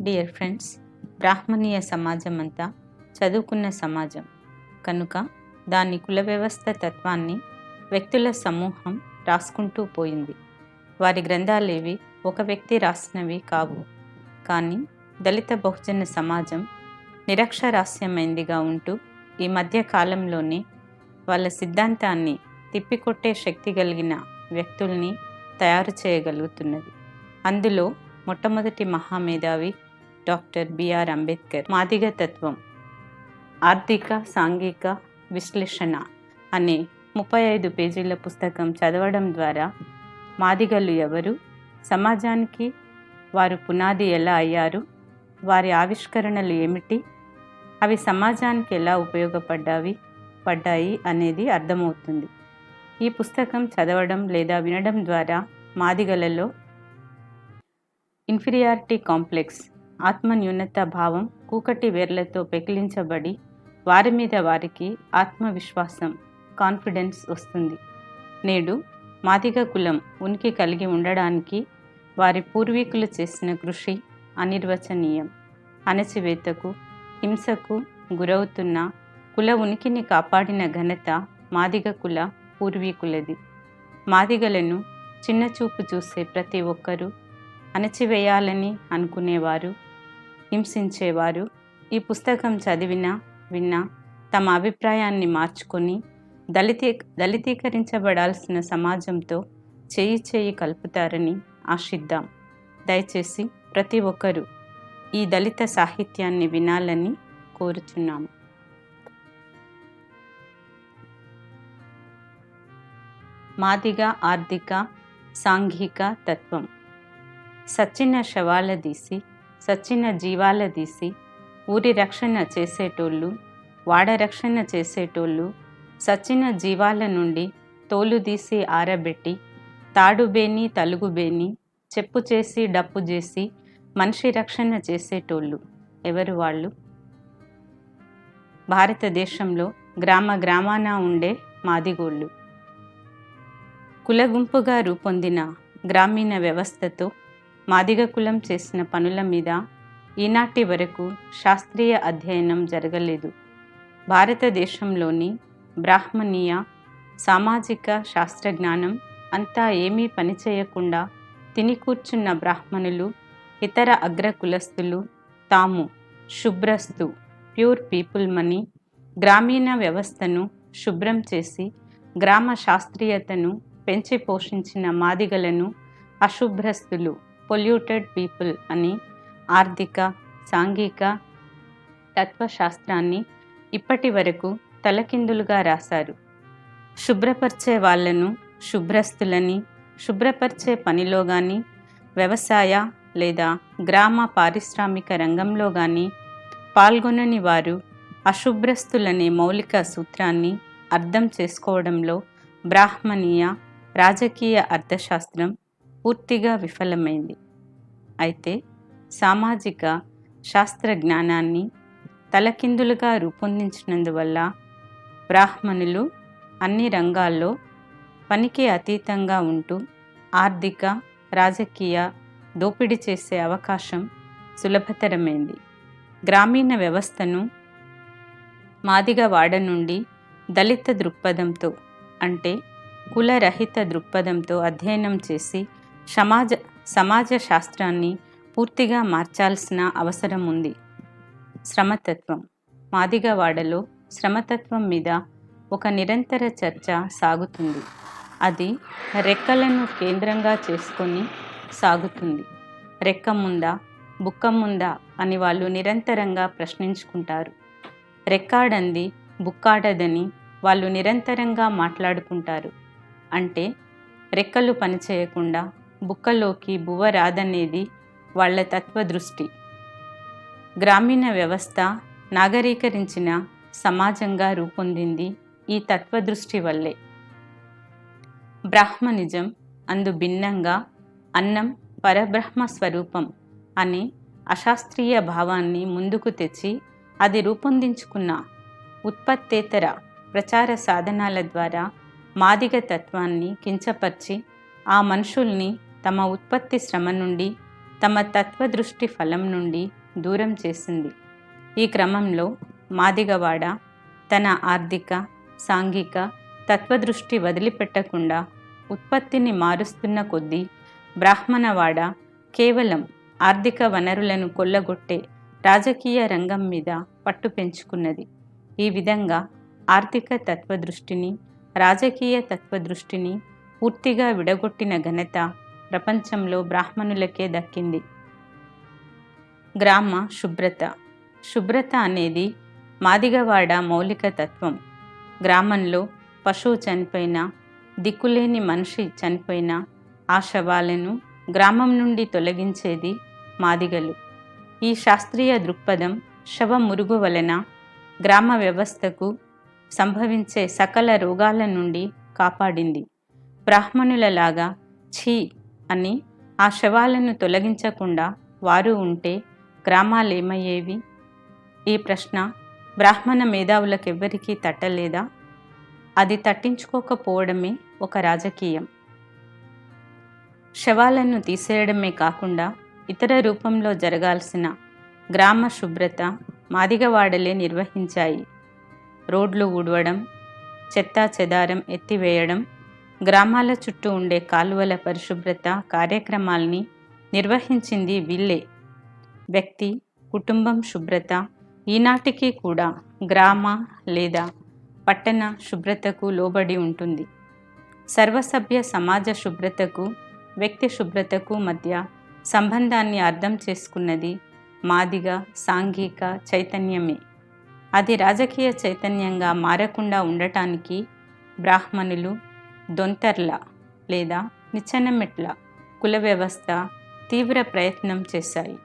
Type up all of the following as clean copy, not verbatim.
Dear friends, బ్రాహ్మణీయ సమాజం అంతా చదువుకున్న సమాజం కనుక దాని కుల వ్యవస్థ తత్వాన్ని వ్యక్తుల సమూహం రాసుకుంటూ పోయింది. వారి గ్రంథాలేవి ఒక వ్యక్తి రాసినవి కావు. కానీ దళిత బహుజన సమాజం నిరక్షరాస్యమైందిగా ఉంటూ ఈ మధ్య కాలంలోనే వాళ్ళ సిద్ధాంతాన్ని తిప్పికొట్టే శక్తి కలిగిన వ్యక్తుల్ని తయారు చేయగలుగుతున్నది. అందులో మొట్టమొదటి మహామేధావి డాక్టర్ బిఆర్ అంబేద్కర్ మాదిగ తత్వం ఆర్థిక సాంఘిక విశ్లేషణ అనే 35 పేజీల పుస్తకం చదవడం ద్వారా మాదిగలు ఎవరు, సమాజానికి వారు పునాది ఎలా అయ్యారు, వారి ఆవిష్కరణలు ఏమిటి, అవి సమాజానికి ఎలా పడ్డాయి అనేది అర్థమవుతుంది. ఈ పుస్తకం చదవడం లేదా వినడం ద్వారా మాదిగలలో ఇన్ఫీరియారిటీ కాంప్లెక్స్, ఆత్మన్యూనత భావం కూకటి వేర్లతో పెకిలించబడి వారి మీద వారికి ఆత్మవిశ్వాసం, కాన్ఫిడెన్స్ వస్తుంది. నేడు మాదిగ కులం ఉనికి కలిగి ఉండడానికి వారి పూర్వీకులు చేసిన కృషి అనిర్వచనీయం. అణచివేతకు, హింసకు గురవుతున్న కుల ఉనికిని కాపాడిన ఘనత మాదిగ కుల పూర్వీకులది. మాదిగలను చిన్నచూపు చూసే ప్రతి ఒక్కరూ, అణచివేయాలని అనుకునేవారు, హింసించేవారు ఈ పుస్తకం చదివినా విన్నా తమ అభిప్రాయాన్ని మార్చుకొని దళితీకరించబడాల్సిన సమాజంతో చేయి కలుపుతారని ఆశిద్దాం. దయచేసి ప్రతి ఒక్కరూ ఈ దళిత సాహిత్యాన్ని వినాలని కోరుచున్నాము. మాదిగ ఆర్థిక సాంఘిక తత్వం. సచ్చిన శవాల తీసి, సచ్చిన జీవాల తీసి ఊరి రక్షణ చేసేటోళ్ళు, వాడ రక్షణ చేసేటోళ్ళు, సచ్చిన జీవాల నుండి తోలు తీసి ఆరబెట్టి తాడుబేని తలుగుబేని చెప్పు చేసి డప్పు చేసి మనిషి రక్షణ చేసేటోళ్ళు ఎవరు వాళ్ళు? భారతదేశంలో గ్రామాన ఉండే మాదిగోళ్ళు. కులగుంపుగా రూపొందిన గ్రామీణ వ్యవస్థతో మాదిగ కులం చేసిన పనుల మీద ఈనాటి వరకు శాస్త్రీయ అధ్యయనం జరగలేదు. భారతదేశంలోని బ్రాహ్మణీయ సామాజిక శాస్త్రజ్ఞానం అంతా ఏమీ పనిచేయకుండా తిని కూర్చున్న బ్రాహ్మణులు, ఇతర అగ్ర కులస్తులు తాము శుభ్రస్తు ప్యూర్ పీపుల్ మని గ్రామీణ వ్యవస్థను శుభ్రం చేసి గ్రామ శాస్త్రీయతను పెంచి పోషించిన మాదిగలను అశుభ్రస్తులు పొల్యూటెడ్ పీపుల్ అని ఆర్థిక సాంఘిక తత్వశాస్త్రాన్ని ఇప్పటి వరకు తలకిందులుగా రాశారు. శుభ్రపరిచే వాళ్లను శుభ్రస్తులని, శుభ్రపరిచే పనిలో కానీ, వ్యవసాయ లేదా గ్రామ పారిశ్రామిక రంగంలో కానీ పాల్గొనని వారు అశుభ్రస్తులనే మౌలిక సూత్రాన్ని అర్థం చేసుకోవడంలో బ్రాహ్మణీయ రాజకీయ అర్థశాస్త్రం పూర్తిగా విఫలమైంది. అయితే సామాజిక శాస్త్ర జ్ఞానాన్ని తలకిందులుగా రూపొందించినందువల్ల బ్రాహ్మణులు అన్ని రంగాల్లో పనికి అతీతంగా ఉంటూ ఆర్థిక రాజకీయ దోపిడీ చేసే అవకాశం సులభతరమైంది. గ్రామీణ వ్యవస్థను మాదిగ వాడ నుండి దళిత దృక్పథంతో అంటే కులరహిత దృక్పథంతో అధ్యయనం చేసి సమాజ శాస్త్రాన్ని పూర్తిగా మార్చాల్సిన అవసరం ఉంది. శ్రమతత్వం. మాదిగవాడలో శ్రమతత్వం మీద ఒక నిరంతర చర్చ సాగుతుంది. అది రెక్కలను కేంద్రంగా చేసుకొని సాగుతుంది. రెక్క ముందా బుక్క ముందా అని వాళ్ళు నిరంతరంగా ప్రశ్నించుకుంటారు. రెక్కాడంది బుక్కాడదని వాళ్ళు నిరంతరంగా మాట్లాడుకుంటారు. అంటే రెక్కలు పనిచేయకుండా బుక్కలోకి బువ్వ రాదనేది వాళ్ళ తత్వదృష్టి. గ్రామీణ వ్యవస్థ నాగరీకరించిన సమాజంగా రూపొందింది ఈ తత్వదృష్టి వల్లే. బ్రాహ్మణిజం అందు భిన్నంగా అన్నం పరబ్రహ్మ స్వరూపం అనే అశాస్త్రీయ భావాన్ని ముందుకు తెచ్చి అది రూపొందించుకున్న ఉత్పత్తేతర ప్రచార సాధనాల ద్వారా మాదిగ తత్వాన్ని కించపరిచి ఆ మనుషుల్ని తమ ఉత్పత్తి శ్రమ నుండి తమ తత్వదృష్టి ఫలం నుండి దూరం చేసింది. ఈ క్రమంలో మాదిగవాడ తన ఆర్థిక, సాంఘిక తత్వదృష్టి వదిలిపెట్టకుండా ఉత్పత్తిని మారుస్తున్న కొద్దీ బ్రాహ్మణవాడ కేవలం ఆర్థిక వనరులను కొల్లగొట్టే రాజకీయ రంగం మీద పట్టు పెంచుకున్నది. ఈ విధంగా ఆర్థిక తత్వదృష్టిని, రాజకీయ తత్వదృష్టిని పూర్తిగా విడగొట్టిన ఘనత ప్రపంచంలో బ్రాహ్మణులకే దక్కింది. గ్రామ శుభ్రత. శుభ్రత అనేది మాదిగవాడ మౌలిక తత్వం. గ్రామంలో పశువు చనిపోయినా, దిక్కులేని మనిషి చనిపోయినా ఆ శవాలను గ్రామం నుండి తొలగించేది మాదిగలు. ఈ శాస్త్రీయ దృక్పథం శవ మురుగు వలన గ్రామ వ్యవస్థకు సంభవించే సకల రోగాల నుండి కాపాడింది. బ్రాహ్మణులలాగా ఛీ అని ఆ శవాలను తొలగించకుండా వారు ఉంటే గ్రామాలేమయ్యేవి? ఈ ప్రశ్న బ్రాహ్మణ మేధావులకెవ్వరికీ తట్టలేదా? అది తట్టించుకోకపోవడమే ఒక రాజకీయం. శవాలను తీసేయడమే కాకుండా ఇతర రూపంలో జరగాల్సిన గ్రామ శుభ్రత మాదిగవాడలే నిర్వహించాయి. రోడ్లు ఊడవడం, చెత్తా చెదారం ఎత్తివేయడం, గ్రామాల చుట్టూ ఉండే కాలువల పరిశుభ్రత కార్యక్రమాల్ని నిర్వహించింది వీళ్ళే. వ్యక్తి, కుటుంబం శుభ్రత ఈనాటికి కూడా గ్రామ లేదా పట్టణ శుభ్రతకు లోబడి ఉంటుంది. సర్వసభ్య సమాజ శుభ్రతకు, వ్యక్తి శుభ్రతకు మధ్య సంబంధాన్ని అర్థం చేసుకున్నది మాదిగ సాంఘిక చైతన్యమే. అది రాజకీయ చైతన్యంగా మారకుండా ఉండటానికి బ్రాహ్మణులు, దొంతర్ల లేదా నిచ్చెనమెట్ల కుల వ్యవస్థ తీవ్ర ప్రయత్నం చేశాయి.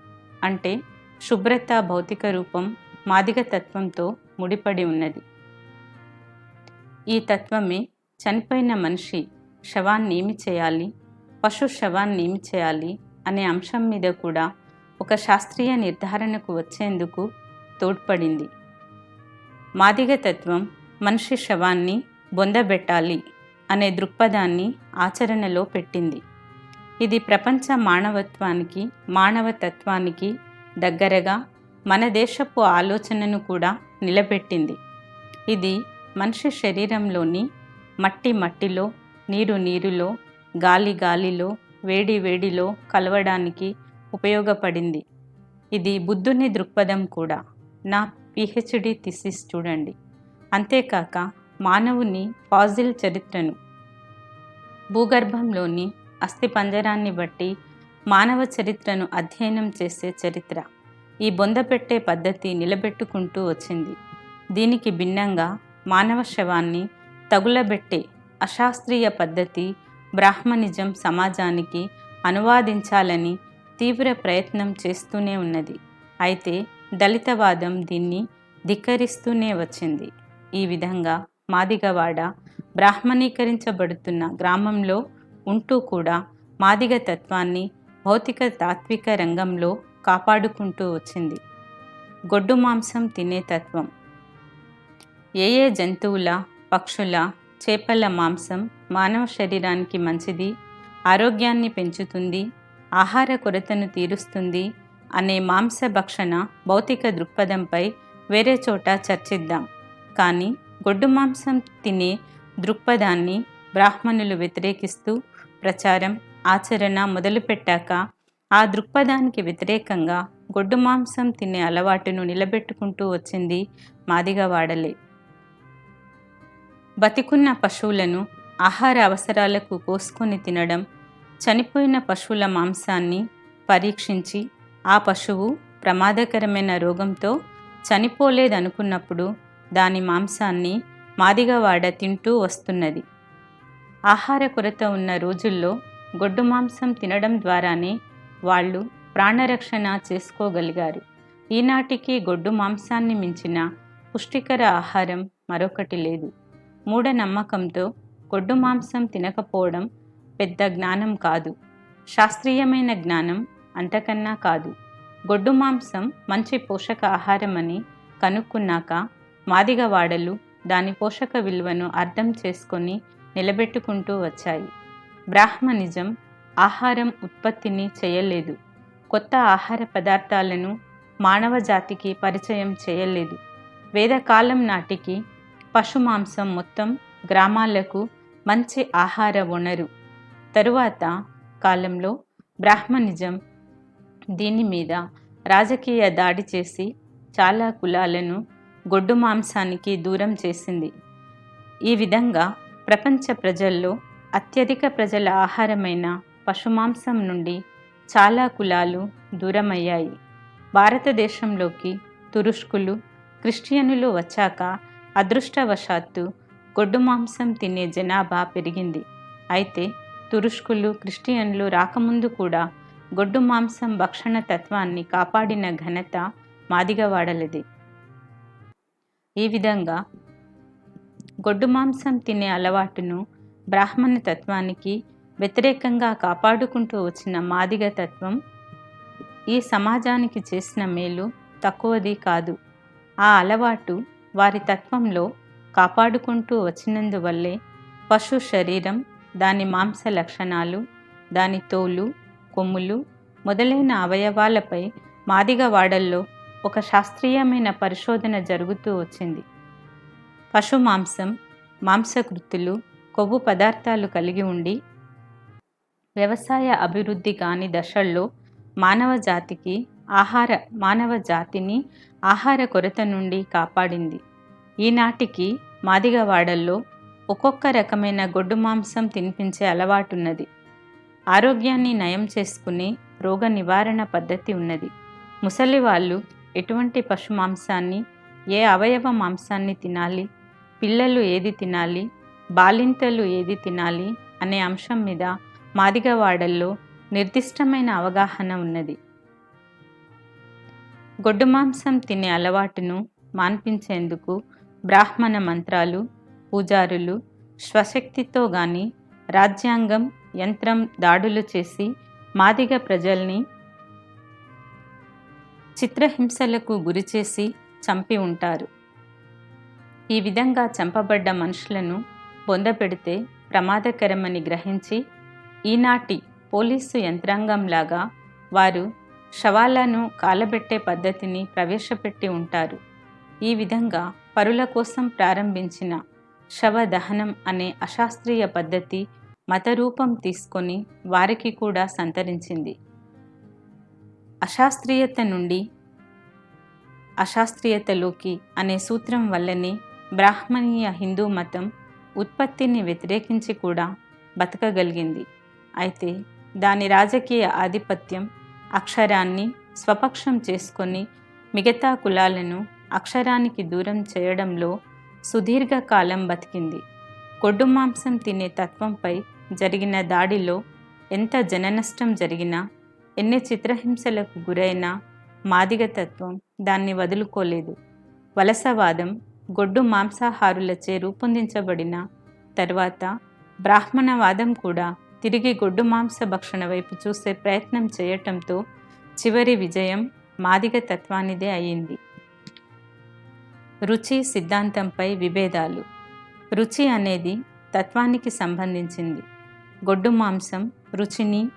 అంటే శుభ్రత భౌతిక రూపం మాదిగ తత్వంతో ముడిపడి ఉన్నది. ఈ తత్వమే చనిపోయిన మనిషి శవాన్ని ఏమి చేయాలి, పశు శవాన్ని ఏమి చేయాలి అనే అంశం మీద కూడా ఒక శాస్త్రీయ నిర్ధారణకు వచ్చేందుకు తోడ్పడింది. మాదిగ తత్వం మనిషి శవాన్ని బొందబెట్టాలి అనే దృక్పథాన్ని ఆచరణలో పెట్టింది. ఇది ప్రపంచ మానవత్వానికి, మానవతత్వానికి దగ్గరగా మన దేశపు ఆలోచనను కూడా నిలబెట్టింది. ఇది మనిషి శరీరంలోని మట్టి మట్టిలో, నీరు నీరులో, గాలి గాలిలో, వేడి వేడిలో కలవడానికి ఉపయోగపడింది. ఇది బుద్ధుని దృక్పథం కూడా. నా పిహెచ్డి థీసిస్ చూడండి. అంతేకాక మానవుని ఫాజిల్ చరిత్రను, భూగర్భంలోని అస్థిపంజరాన్ని బట్టి మానవ చరిత్రను అధ్యయనం చేసే చరిత్ర ఈ బొందపెట్టే పద్ధతి నిలబెట్టుకుంటూ వచ్చింది. దీనికి భిన్నంగా మానవ శవాన్ని తగులబెట్టే అశాస్త్రీయ పద్ధతి బ్రాహ్మణిజం సమాజానికి అనువాదించాలని తీవ్ర ప్రయత్నం చేస్తూనే ఉన్నది. అయితే దళితవాదం దీన్ని ధిక్కరిస్తూనే వచ్చింది. ఈ విధంగా మాదిగవాడ బ్రాహ్మణీకరించబడుతున్న గ్రామంలో ఉంటూ కూడా మాదిగ తత్వాన్ని భౌతిక తాత్విక రంగంలో కాపాడుకుంటూ వచ్చింది. గొడ్డు మాంసం తినే తత్వం. ఏ ఏ జంతువుల, పక్షుల, చేపల మాంసం మానవ శరీరానికి మంచిది, ఆరోగ్యాన్ని పెంచుతుంది, ఆహార కొరతను తీరుస్తుంది అనే మాంసభక్షణ భౌతిక దృక్పథంపై వేరే చోట చర్చిద్దాం. కానీ గొడ్డు మాంసం తినే దృక్పథాన్ని బ్రాహ్మణులు వ్యతిరేకిస్తూ ప్రచారం, ఆచరణ మొదలుపెట్టాక ఆ దృక్పథానికి వ్యతిరేకంగా గొడ్డు మాంసం తినే అలవాటును నిలబెట్టుకుంటూ వచ్చింది మాదిగవాడలే. బతికున్న పశువులను ఆహార అవసరాలకు కోసుకొని తినడం, చనిపోయిన పశువుల మాంసాన్ని పరీక్షించి ఆ పశువు ప్రమాదకరమైన రోగంతో చనిపోలేదనుకున్నప్పుడు దాని మాంసాన్ని మాదిగవాడ తింటూ వస్తున్నది. ఆహార కొరత ఉన్న రోజుల్లో గొడ్డు మాంసం తినడం ద్వారానే వాళ్ళు ప్రాణరక్షణ చేసుకోగలిగారు. ఈనాటికి గొడ్డు మాంసాన్ని మించిన పుష్టికర ఆహారం మరొకటి లేదు. మూఢనమ్మకంతో గొడ్డు మాంసం తినకపోవడం పెద్ద జ్ఞానం కాదు, శాస్త్రీయమైన జ్ఞానం అంతకన్నా కాదు. గొడ్డు మాంసం మంచి పోషక ఆహారమని కనుక్కున్నాక మాదిగవాడలు దాని పోషక విలువను అర్థం చేసుకొని నిలబెట్టుకుంటూ వచ్చాయి. బ్రాహ్మణిజం ఆహారం ఉత్పత్తిని చేయలేదు, కొత్త ఆహార పదార్థాలను మానవ జాతికి పరిచయం చేయలేదు. వేదకాలం నాటికి పశు మాంసం మొత్తం గ్రామాలకు మంచి ఆహార వనరు. తరువాత కాలంలో బ్రాహ్మణిజం దీని మీద రాజకీయ దాడి చేసి చాలా కులాలను గొడ్డు మాంసానికి దూరం చేసింది. ఈ విధంగా ప్రపంచ ప్రజల్లో అత్యధిక ప్రజల ఆహారమైన పశుమాంసం నుండి చాలా కులాలు దూరమయ్యాయి. భారతదేశంలోకి తురుష్కులు, క్రిస్టియనులు వచ్చాక అదృష్టవశాత్తు గొడ్డు మాంసం తినే జనాభా పెరిగింది. అయితే తురుష్కులు, క్రిస్టియన్లు రాకముందు కూడా గొడ్డు మాంసం భక్షణ తత్వాన్ని కాపాడిన ఘనత మాదిగవాడలది. ఈ విధంగా గొడ్డు మాంసం తినే అలవాటును బ్రాహ్మణ తత్వానికి వ్యతిరేకంగా కాపాడుకుంటూ వచ్చిన మాదిగ తత్వం ఈ సమాజానికి చేసిన మేలు తక్కువది కాదు. ఆ అలవాటు వారి తత్వంలో కాపాడుకుంటూ వచ్చినందువల్లే పశు శరీరం, దాని మాంస లక్షణాలు, దాని తోలు, కొమ్ములు మొదలైన అవయవాలపై మాదిగవాడల్లో ఒక శాస్త్రీయమైన పరిశోధన జరుగుతూ వచ్చింది. పశు మాంసం మాంసకృతులు, కొవ్వు పదార్థాలు కలిగి ఉండి వ్యవసాయ అభివృద్ధి కాని దశల్లో మానవ జాతిని ఆహార కొరత నుండి కాపాడింది. ఈనాటికి మాదిగవాడల్లో ఒక్కొక్క రకమైన గొడ్డు మాంసం తినిపించే అలవాటున్నది. ఆరోగ్యాన్ని నయం చేసుకునే రోగ నివారణ పద్ధతి ఉన్నది. ముసలి వాళ్ళు ఎటువంటి పశు మాంసాన్ని, ఏ అవయవ మాంసాన్ని తినాలి, పిల్లలు ఏది తినాలి, బాలింతలు ఏది తినాలి అనే అంశం మీద మాదిగవాడల్లో నిర్దిష్టమైన అవగాహన ఉన్నది. గొడ్డు మాంసం తినే అలవాటును మాన్పించేందుకు బ్రాహ్మణ మంత్రాలు, పూజారులు స్వశక్తితో గాని రాజ్యాంగం, యంత్రం దాడులు చేసి మాదిగ ప్రజల్ని చిత్రహింసలకు గురిచేసి చంపి ఉంటారు. ఈ విధంగా చంపబడ్డ మనుషులను బొందపెడితే ప్రమాదకరమని గ్రహించి ఈనాటి పోలీసు యంత్రాంగంలాగా వారు శవాలను కాలబెట్టే పద్ధతిని ప్రవేశపెట్టి ఉంటారు. ఈ విధంగా పరుల కోసం ప్రారంభించిన శవ దహనం అనే అశాస్త్రీయ పద్ధతి మతరూపం తీసుకొని వారికి కూడా సంతరించింది. అశాస్త్రీయత నుండి అశాస్త్రీయతలోకి అనే సూత్రం వల్లనే బ్రాహ్మణీయ హిందూ మతం ఉత్పత్తిని వ్యతిరేకించి కూడా బతకగలిగింది. అయితే దాని రాజకీయ ఆధిపత్యం అక్షరాన్ని స్వపక్షం చేసుకొని మిగతా కులాలను అక్షరానికి దూరం చేయడంలో సుదీర్ఘకాలం బతికింది. గొడ్డు మాంసం తినే తత్వంపై జరిగిన దాడిలో ఎంత జననష్టం జరిగినా, ఎన్ని చిత్రహింసలకు గురైనా మాదిగ తత్వం దాన్ని వదులుకోలేదు. వలసవాదం గొడ్డు మాంసాహారులచే రూపొందించబడిన తర్వాత బ్రాహ్మణవాదం కూడా తిరిగి గొడ్డు మాంస భక్షణ వైపు చూసే ప్రయత్నం చేయటంతో చివరి విజయం మాదిగ తత్వానిదే అయింది. రుచి సిద్ధాంతంపై విభేదాలు. రుచి అనేది తత్వానికి సంబంధించింది. గొడ్డు మాంసం రుచిని,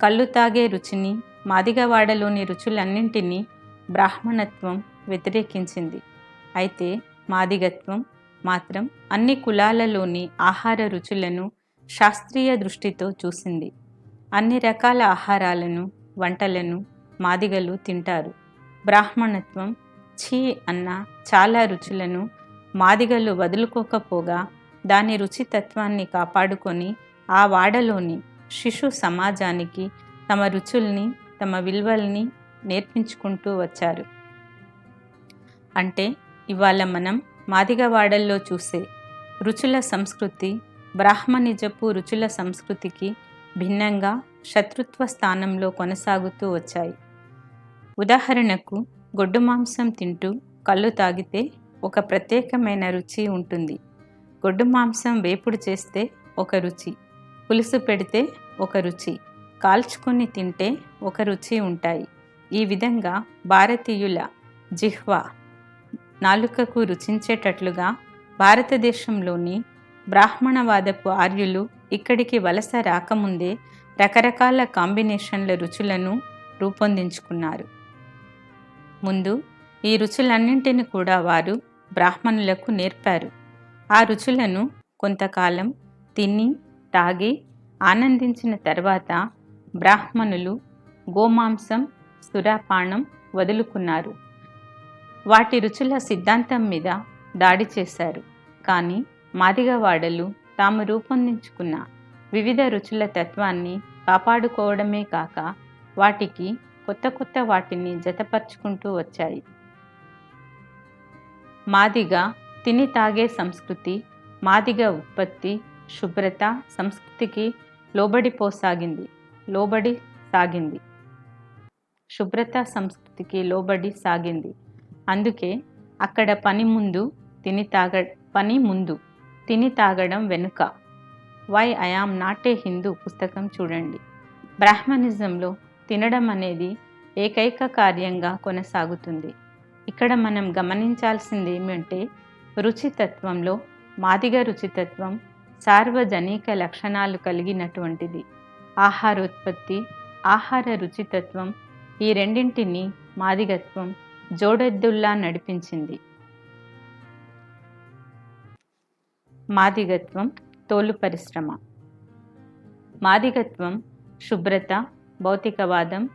కళ్ళు తాగే రుచిని, మాదిగవాడలోని రుచులన్నింటినీ బ్రాహ్మణత్వం వ్యతిరేకించింది. అయితే మాదిగత్వం మాత్రం అన్ని కులాలలోని ఆహార రుచులను శాస్త్రీయ దృష్టితో చూసింది. అన్ని రకాల ఆహారాలను, వంటలను మాదిగలు తింటారు. బ్రాహ్మణత్వం ఛీ అన్న చాలా రుచులను మాదిగలు వదులుకోకపోగా దాని రుచితత్వాన్ని కాపాడుకొని ఆ వాడలోని శిశు సమాజానికి తమ రుచుల్ని, తమ విలువల్ని నేర్పించుకుంటూ వచ్చారు. అంటే ఇవాళ మనం మాదిగవాడల్లో చూసే రుచుల సంస్కృతి బ్రాహ్మణిజపు రుచుల సంస్కృతికి భిన్నంగా శత్రుత్వ స్థానంలో కొనసాగుతూ వచ్చాయి. ఉదాహరణకు గొడ్డు మాంసం తింటూ కళ్ళు తాగితే ఒక ప్రత్యేకమైన రుచి ఉంటుంది. గొడ్డు మాంసం వేపుడు చేస్తే ఒక రుచి, పులుసు పెడితే ఒక రుచి, కాల్చుకొని తింటే ఒక రుచి ఉంటాయి. ఈ విధంగా భారతీయుల జిహ్వా నాలుకకు రుచించేటట్లుగా భారతదేశంలోని బ్రాహ్మణవాదపు ఆర్యులు ఇక్కడికి వలస రాకముందే రకరకాల కాంబినేషన్ల రుచులను రూపొందించుకున్నారు. ముందు ఈ రుచులన్నింటిని కూడా వారు బ్రాహ్మణులకు నేర్పారు. ఆ రుచులను కొంతకాలం తిని తాగి ఆనందించిన తర్వాత బ్రాహ్మణులు గోమాంసం సురాపానం వదులుకున్నారు. వాటి రుచుల సిద్ధాంతం మీద దాడి చేశారు. కానీ మాదిగవాడలు తాము రూపొందించుకున్న వివిధ రుచుల తత్వాన్ని కాపాడుకోవడమే కాక వాటికి కొత్త వాటిని జతపరుచుకుంటూ వచ్చాయి. మాదిగ తిని తాగే సంస్కృతి, మాదిగ ఉత్పత్తి, శుభ్రత సంస్కృతికి శుభ్రత సంస్కృతికి లోబడి సాగింది. అందుకే అక్కడ పని ముందు తిని తాగడం వెనుక. Why I am not a Hindu పుస్తకం చూడండి. బ్రాహ్మణిజంలో తినడం అనేది ఏకైక కార్యంగా కొనసాగుతుంది. ఇక్కడ మనం గమనించాల్సింది ఏమంటే రుచితత్వంలో మాదిగ రుచితత్వం సార్వజనిక లక్షణాలు కలిగినటువంటిది. ఆహారోత్పత్తి, ఆహార రుచితత్వం ఈ రెండింటినీ మాదిగత్వం జోడెద్దుల్లా నడిపించింది. మాదిగత్వం తోలు పరిశ్రమ. మాదిగత్వం శుభ్రత, భౌతికవాదం,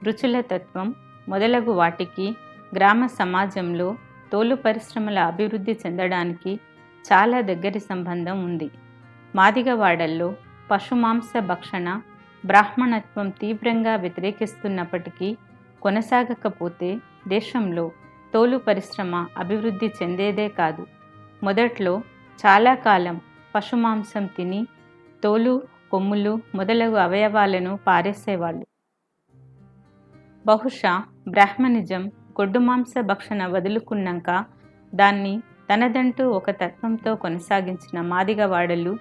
రుచుల తత్వం మొదలగు వాటికి గ్రామ సమాజంలో తోలు పరిశ్రమల అభివృద్ధి చెందడానికి చాలా దగ్గరి సంబంధం ఉంది. మాదిగవాడల్లో పశుమాంస భక్షణ బ్రాహ్మణత్వం తీవ్రంగా వ్యతిరేకిస్తున్నప్పటికీ కొనసాగకపోతే దేశంలో తోలు పరిశ్రమ అభివృద్ధి చెందేదే కాదు. మొదట్లో చాలా కాలం పశుమాంసం తిని తోలు, కొమ్ములు మొదలగు అవయవాలను పారేసేవాళ్ళు. బహుశా బ్రాహ్మణిజం గొడ్డు మాంస భక్షణ వదులుకున్నాక దాన్ని తనదంటూ ఒక తత్వంతో కొనసాగించిన మాదిగవాడలు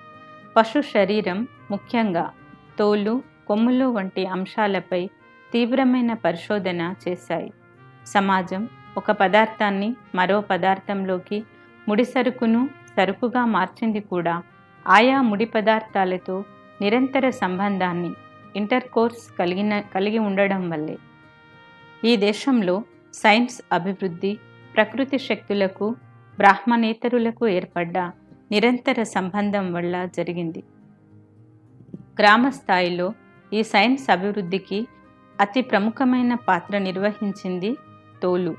పశు శరీరం, ముఖ్యంగా తోలు, కొమ్ములు వంటి అంశాలపై తీవ్రమైన పరిశోధన చేశాయి. సమాజం ఒక పదార్థాన్ని మరో పదార్థంలోకి, ముడి సరుకును సరుకుగా మార్చింది కూడా ఆయా ముడి పదార్థాలతో నిరంతర సంబంధాన్ని, ఇంటర్కోర్స్ కలిగి ఉండడం వల్లే. ఈ దేశంలో సైన్స్ అభివృద్ధి ప్రకృతి శక్తులకు, బ్రాహ్మణేతరులకు ఏర్పడ్డ నిరంతర సంబంధం వల్ల జరిగింది. గ్రామ స్థాయిలో ఈ సైన్స్ అభివృద్ధికి అతి ప్రముఖమైన పాత్ర నిర్వహించింది తోలు.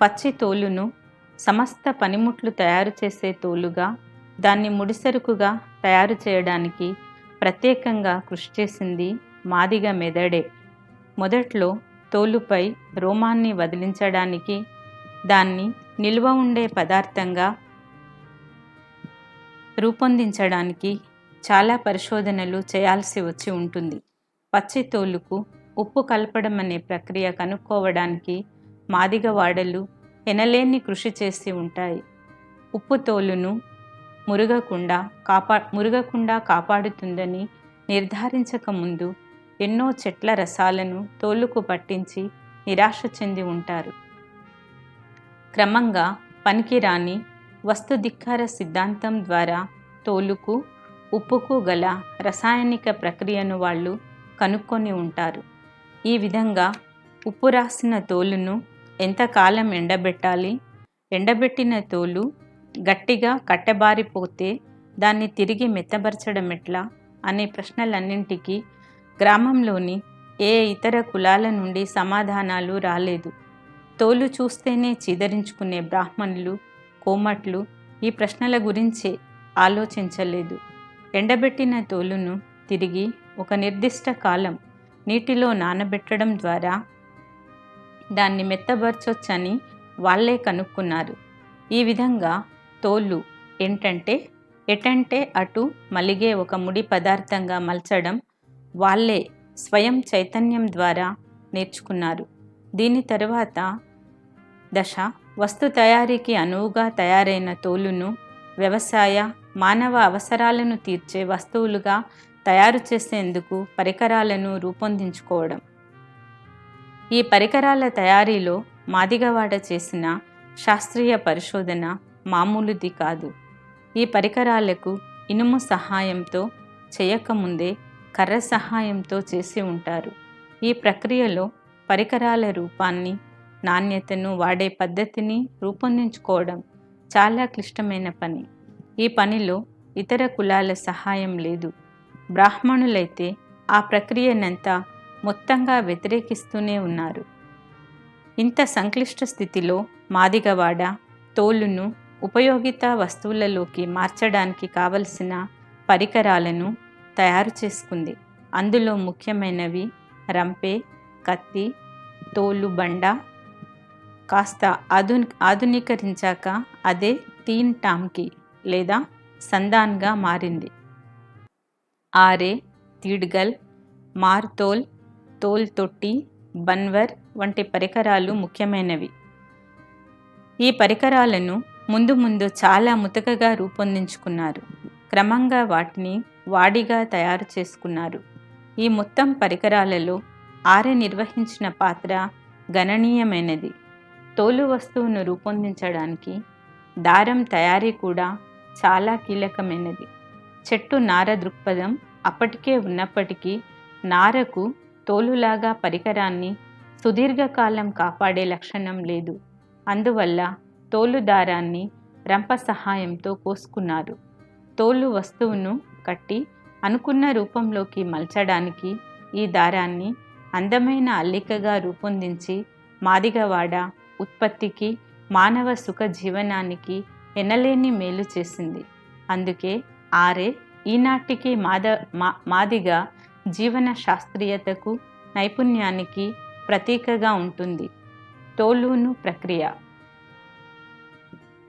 పచ్చి తోలును సమస్త పనిముట్లు తయారు చేసే తోలుగా, దాన్ని ముడిసరుకుగా తయారు చేయడానికి ప్రత్యేకంగా కృషి చేసింది మాదిగ మెదడే. మొదట్లో తోలుపై రోమాన్ని వదిలించడానికి, దాన్ని నిల్వ ఉండే పదార్థంగా రూపొందించడానికి చాలా పరిశోధనలు చేయాల్సి వచ్చి ఉంటుంది. పచ్చి తోలుకు ఉప్పు కలపడం అనే ప్రక్రియ కనుక్కోవడానికి మాదిగవాడలు ఎనలేని కృషి చేసి ఉంటాయి. ఉప్పు తోలును మురగకుండా కాపాడుతుందని నిర్ధారించకముందు ఎన్నో చెట్ల రసాలను తోలుకు పట్టించి నిరాశ చెంది ఉంటారు. క్రమంగా పనికిరాని వస్తుధిక్కార సిద్ధాంతం ద్వారా తోలుకు, ఉప్పుకు గల రసాయనిక ప్రక్రియను వాళ్ళు కనుక్కొని ఉంటారు. ఈ విధంగా ఉప్పు రాసిన తోలును ఎంతకాలం ఎండబెట్టాలి, ఎండబెట్టిన తోలు గట్టిగా కట్టెబారిపోతే దాన్ని తిరిగి మెత్తబరచడం ఎట్లా అనే ప్రశ్నలన్నింటికీ గ్రామంలోని ఏ ఇతర కులాల నుండి సమాధానాలు రాలేదు. తోలు చూస్తేనే చీదరించుకునే బ్రాహ్మణులు, కోమట్లు ఈ ప్రశ్నల గురించే ఆలోచించలేదు. ఎండబెట్టిన తోలును తిరిగి ఒక నిర్దిష్ట కాలం నీటిలో నానబెట్టడం ద్వారా దాన్ని మెత్తబరచొచ్చని వాళ్ళే కనుక్కున్నారు. ఈ విధంగా తోలు ఎటంటే అటు మలిగే ఒక ముడి పదార్థంగా మలచడం వాళ్ళే స్వయం చైతన్యం ద్వారా నేర్చుకున్నారు. దీని తరువాత దశ వస్తు తయారీకి అనువుగా తయారైన తోలును వ్యవసాయ, మానవ అవసరాలను తీర్చే వస్తువులుగా తయారు చేసేందుకు పరికరాలను రూపొందించుకోవడం. ఈ పరికరాల తయారీలో మాదిగవాడ చేసిన శాస్త్రీయ పరిశోధన మామూలుది కాదు. ఈ పరికరాలకు ఇనుము సహాయంతో చేయకముందే కర్ర సహాయంతో చేసి ఉంటారు. ఈ ప్రక్రియలో పరికరాల రూపాన్ని, నాణ్యతను, వాడే పద్ధతిని రూపొందించుకోవడం చాలా క్లిష్టమైన పని. ఈ పనిలో ఇతర కులాల సహాయం లేదు. బ్రాహ్మణులైతే ఆ ప్రక్రియనంతా మొత్తంగా వ్యతిరేకిస్తూనే ఉన్నారు. ఇంత సంక్లిష్ట స్థితిలో మాదిగవాడ తోలును ఉపయోగిత వస్తువులలోకి మార్చడానికి కావలసిన పరికరాలను తయారు చేసుకుంది. అందులో ముఖ్యమైనవి రంపే, కత్తి, తోలు బండ. కాస్త ఆధునీకరించాక అదే తీన్ టామ్కి లేదా సందాన్గా మారింది. ఆరే, తీడ్గల్, మార్తోల్, తోల్ తొట్టి, బన్వర్ వంటి పరికరాలు ముఖ్యమైనవి. ఈ పరికరాలను ముందు చాలా ముతకగా రూపొందించుకున్నారు. క్రమంగా వాటిని వాడిగా తయారు చేసుకున్నారు. ఈ మొత్తం పరికరాలలో ఆరె నిర్వహించిన పాత్ర గణనీయమైనది. తోలు వస్తువును రూపొందించడానికి దారం తయారీ కూడా చాలా కీలకమైనది. చెట్టు నార దృక్పథం అప్పటికే ఉన్నప్పటికీ నారకు తోలులాగా పరికరాన్ని సుదీర్ఘకాలం కాపాడే లక్షణం లేదు. అందువల్ల తోలు దారాన్ని రంప సహాయంతో కోసుకున్నారు. తోలు వస్తువును కట్టి అనుకున్న రూపంలోకి మలచడానికి ఈ దారాన్ని అందమైన అల్లికగా రూపొందించి మాదిగవాడ ఉత్పత్తికి, మానవ సుఖ జీవనానికి ఎనలేని మేలు చేసింది. అందుకే ఆరే ఈనాటికి మాదిగ జీవన శాస్త్రీయతకు, నైపుణ్యానికి ప్రతీకగా ఉంటుంది. తోలును ప్రక్రియ.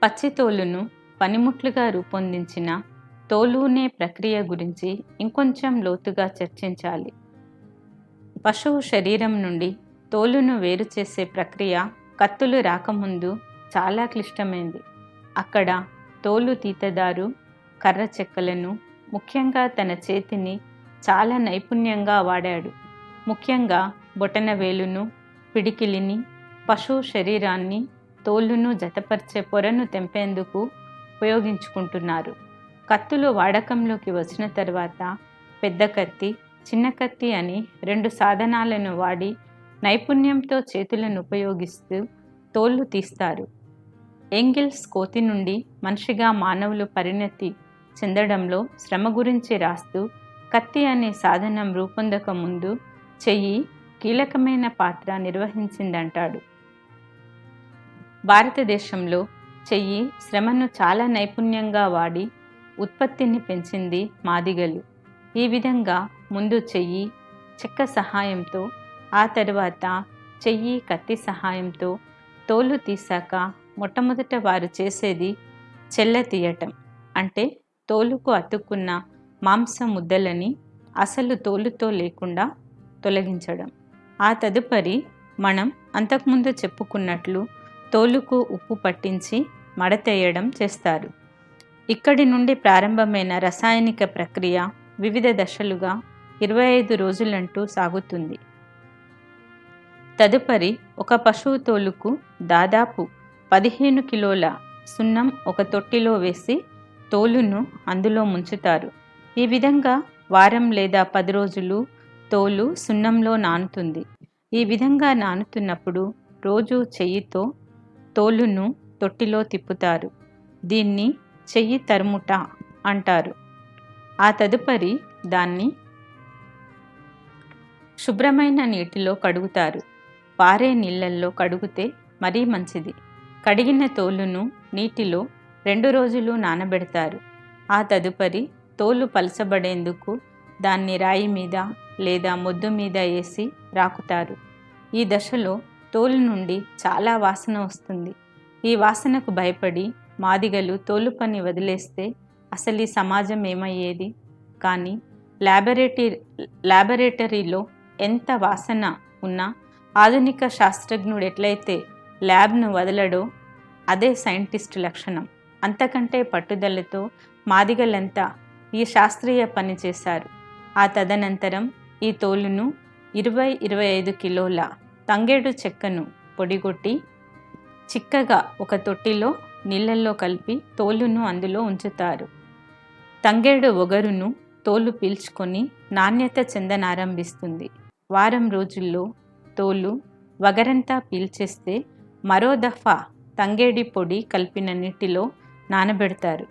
పచ్చి తోలును పనిముట్లుగా రూపొందించిన తోలునే ప్రక్రియ గురించి ఇంకొంచెం లోతుగా చర్చించాలి. పశువు శరీరం నుండి తోలును వేరు చేసే ప్రక్రియ కత్తులు రాకముందు చాలా క్లిష్టమైంది. అక్కడ తోలు తీతదారు కర్ర చెక్కలను, ముఖ్యంగా తన చేతిని చాలా నైపుణ్యంగా వాడాడు. ముఖ్యంగా బొటన వేలును, పిడికిలిని, పశువు శరీరాన్ని, తోలును జతపరిచే పొరను తెంపేందుకు ఉపయోగించుకుంటున్నారు. కత్తులు వాడకంలోకి వచ్చిన తర్వాత పెద్ద కత్తి, చిన్న కత్తి అని 2 సాధనాలను వాడి నైపుణ్యంతో చేతులను ఉపయోగిస్తూ తోళ్ళు తీస్తారు. ఎంగిల్స్ కోతి నుండి మనిషిగా మానవులు పరిణతి చెందడంలో శ్రమ గురించి రాస్తూ కత్తి అనే సాధనం రూపొందక ముందు చెయ్యి కీలకమైన పాత్ర నిర్వహించిందంటాడు. భారతదేశంలో చెయ్యి శ్రమను చాలా నైపుణ్యంగా వాడి ఉత్పత్తిని పెంచింది మాదిగలు. ఈ విధంగా ముందు చెయ్యి చెక్క సహాయంతో, ఆ తర్వాత చెయ్యి కత్తి సహాయంతో తోలు తీసాక మొట్టమొదట వారు చేసేది చెల్ల తీయటం. అంటే తోలుకు అతుక్కున్న మాంసం ముద్దలని అసలు తోలుతో లేకుండా తొలగించడం. ఆ తదుపరి మనం అంతకుముందు చెప్పుకున్నట్లు తోలుకు ఉప్పు పట్టించి మడతేయడం చేస్తారు. ఇక్కడి నుండి ప్రారంభమైన రసాయనిక ప్రక్రియ వివిధ దశలుగా 25 రోజులంటూ సాగుతుంది. తదుపరి ఒక పశువు తోలుకు దాదాపు 15 కిలోల సున్నం ఒక తొట్టిలో వేసి తోలును అందులో ముంచుతారు. ఈ విధంగా వారం లేదా 10 రోజులు తోలు సున్నంలో నానుతుంది. ఈ విధంగా నానుతున్నప్పుడు రోజు చెయ్యితో తోలును తొట్టిలో తిప్పుతారు. దీన్ని చెయ్యి తరుముట అంటారు. ఆ తదుపరి దాన్ని శుభ్రమైన నీటిలో కడుగుతారు. పారే నీళ్ళల్లో కడుగుతే మరీ మంచిది. కడిగిన తోలును నీటిలో 2 రోజులు నానబెడతారు. ఆ తదుపరి తోలు పలచబడేందుకు దాన్ని రాయి మీద లేదా మొద్దు మీద వేసి రాకుతారు. ఈ దశలో తోలు నుండి చాలా వాసన వస్తుంది. ఈ వాసనకు భయపడి మాదిగలు తోలు పని వదిలేస్తే అసలు ఈ సమాజం ఏమయ్యేది? కానీ ల్యాబొరేటరీలో ఎంత వాసన ఉన్నా ఆధునిక శాస్త్రజ్ఞుడు ఎట్లయితే ల్యాబ్ను వదలడో అదే సైంటిస్ట్ లక్షణం. అంతకంటే పట్టుదలతో మాదిగలంతా ఈ శాస్త్రీయ పని చేశారు. ఆ తదనంతరం ఈ తోలును 20-25 కిలోల తంగేడు చెక్కను పొడిగొట్టి చిక్కగా ఒక తొట్టిలో నీళ్ళల్లో కలిపి తోలును అందులో ఉంచుతారు. తంగేడు ఒగరును తోలు పీల్చుకొని నాణ్యత చెందనారంభిస్తుంది. వారం రోజుల్లో తోలు వగరంతా పీల్చేస్తే మరో దఫా తంగేడి పొడి కలిపిన నీటిలో నానబెడతారు.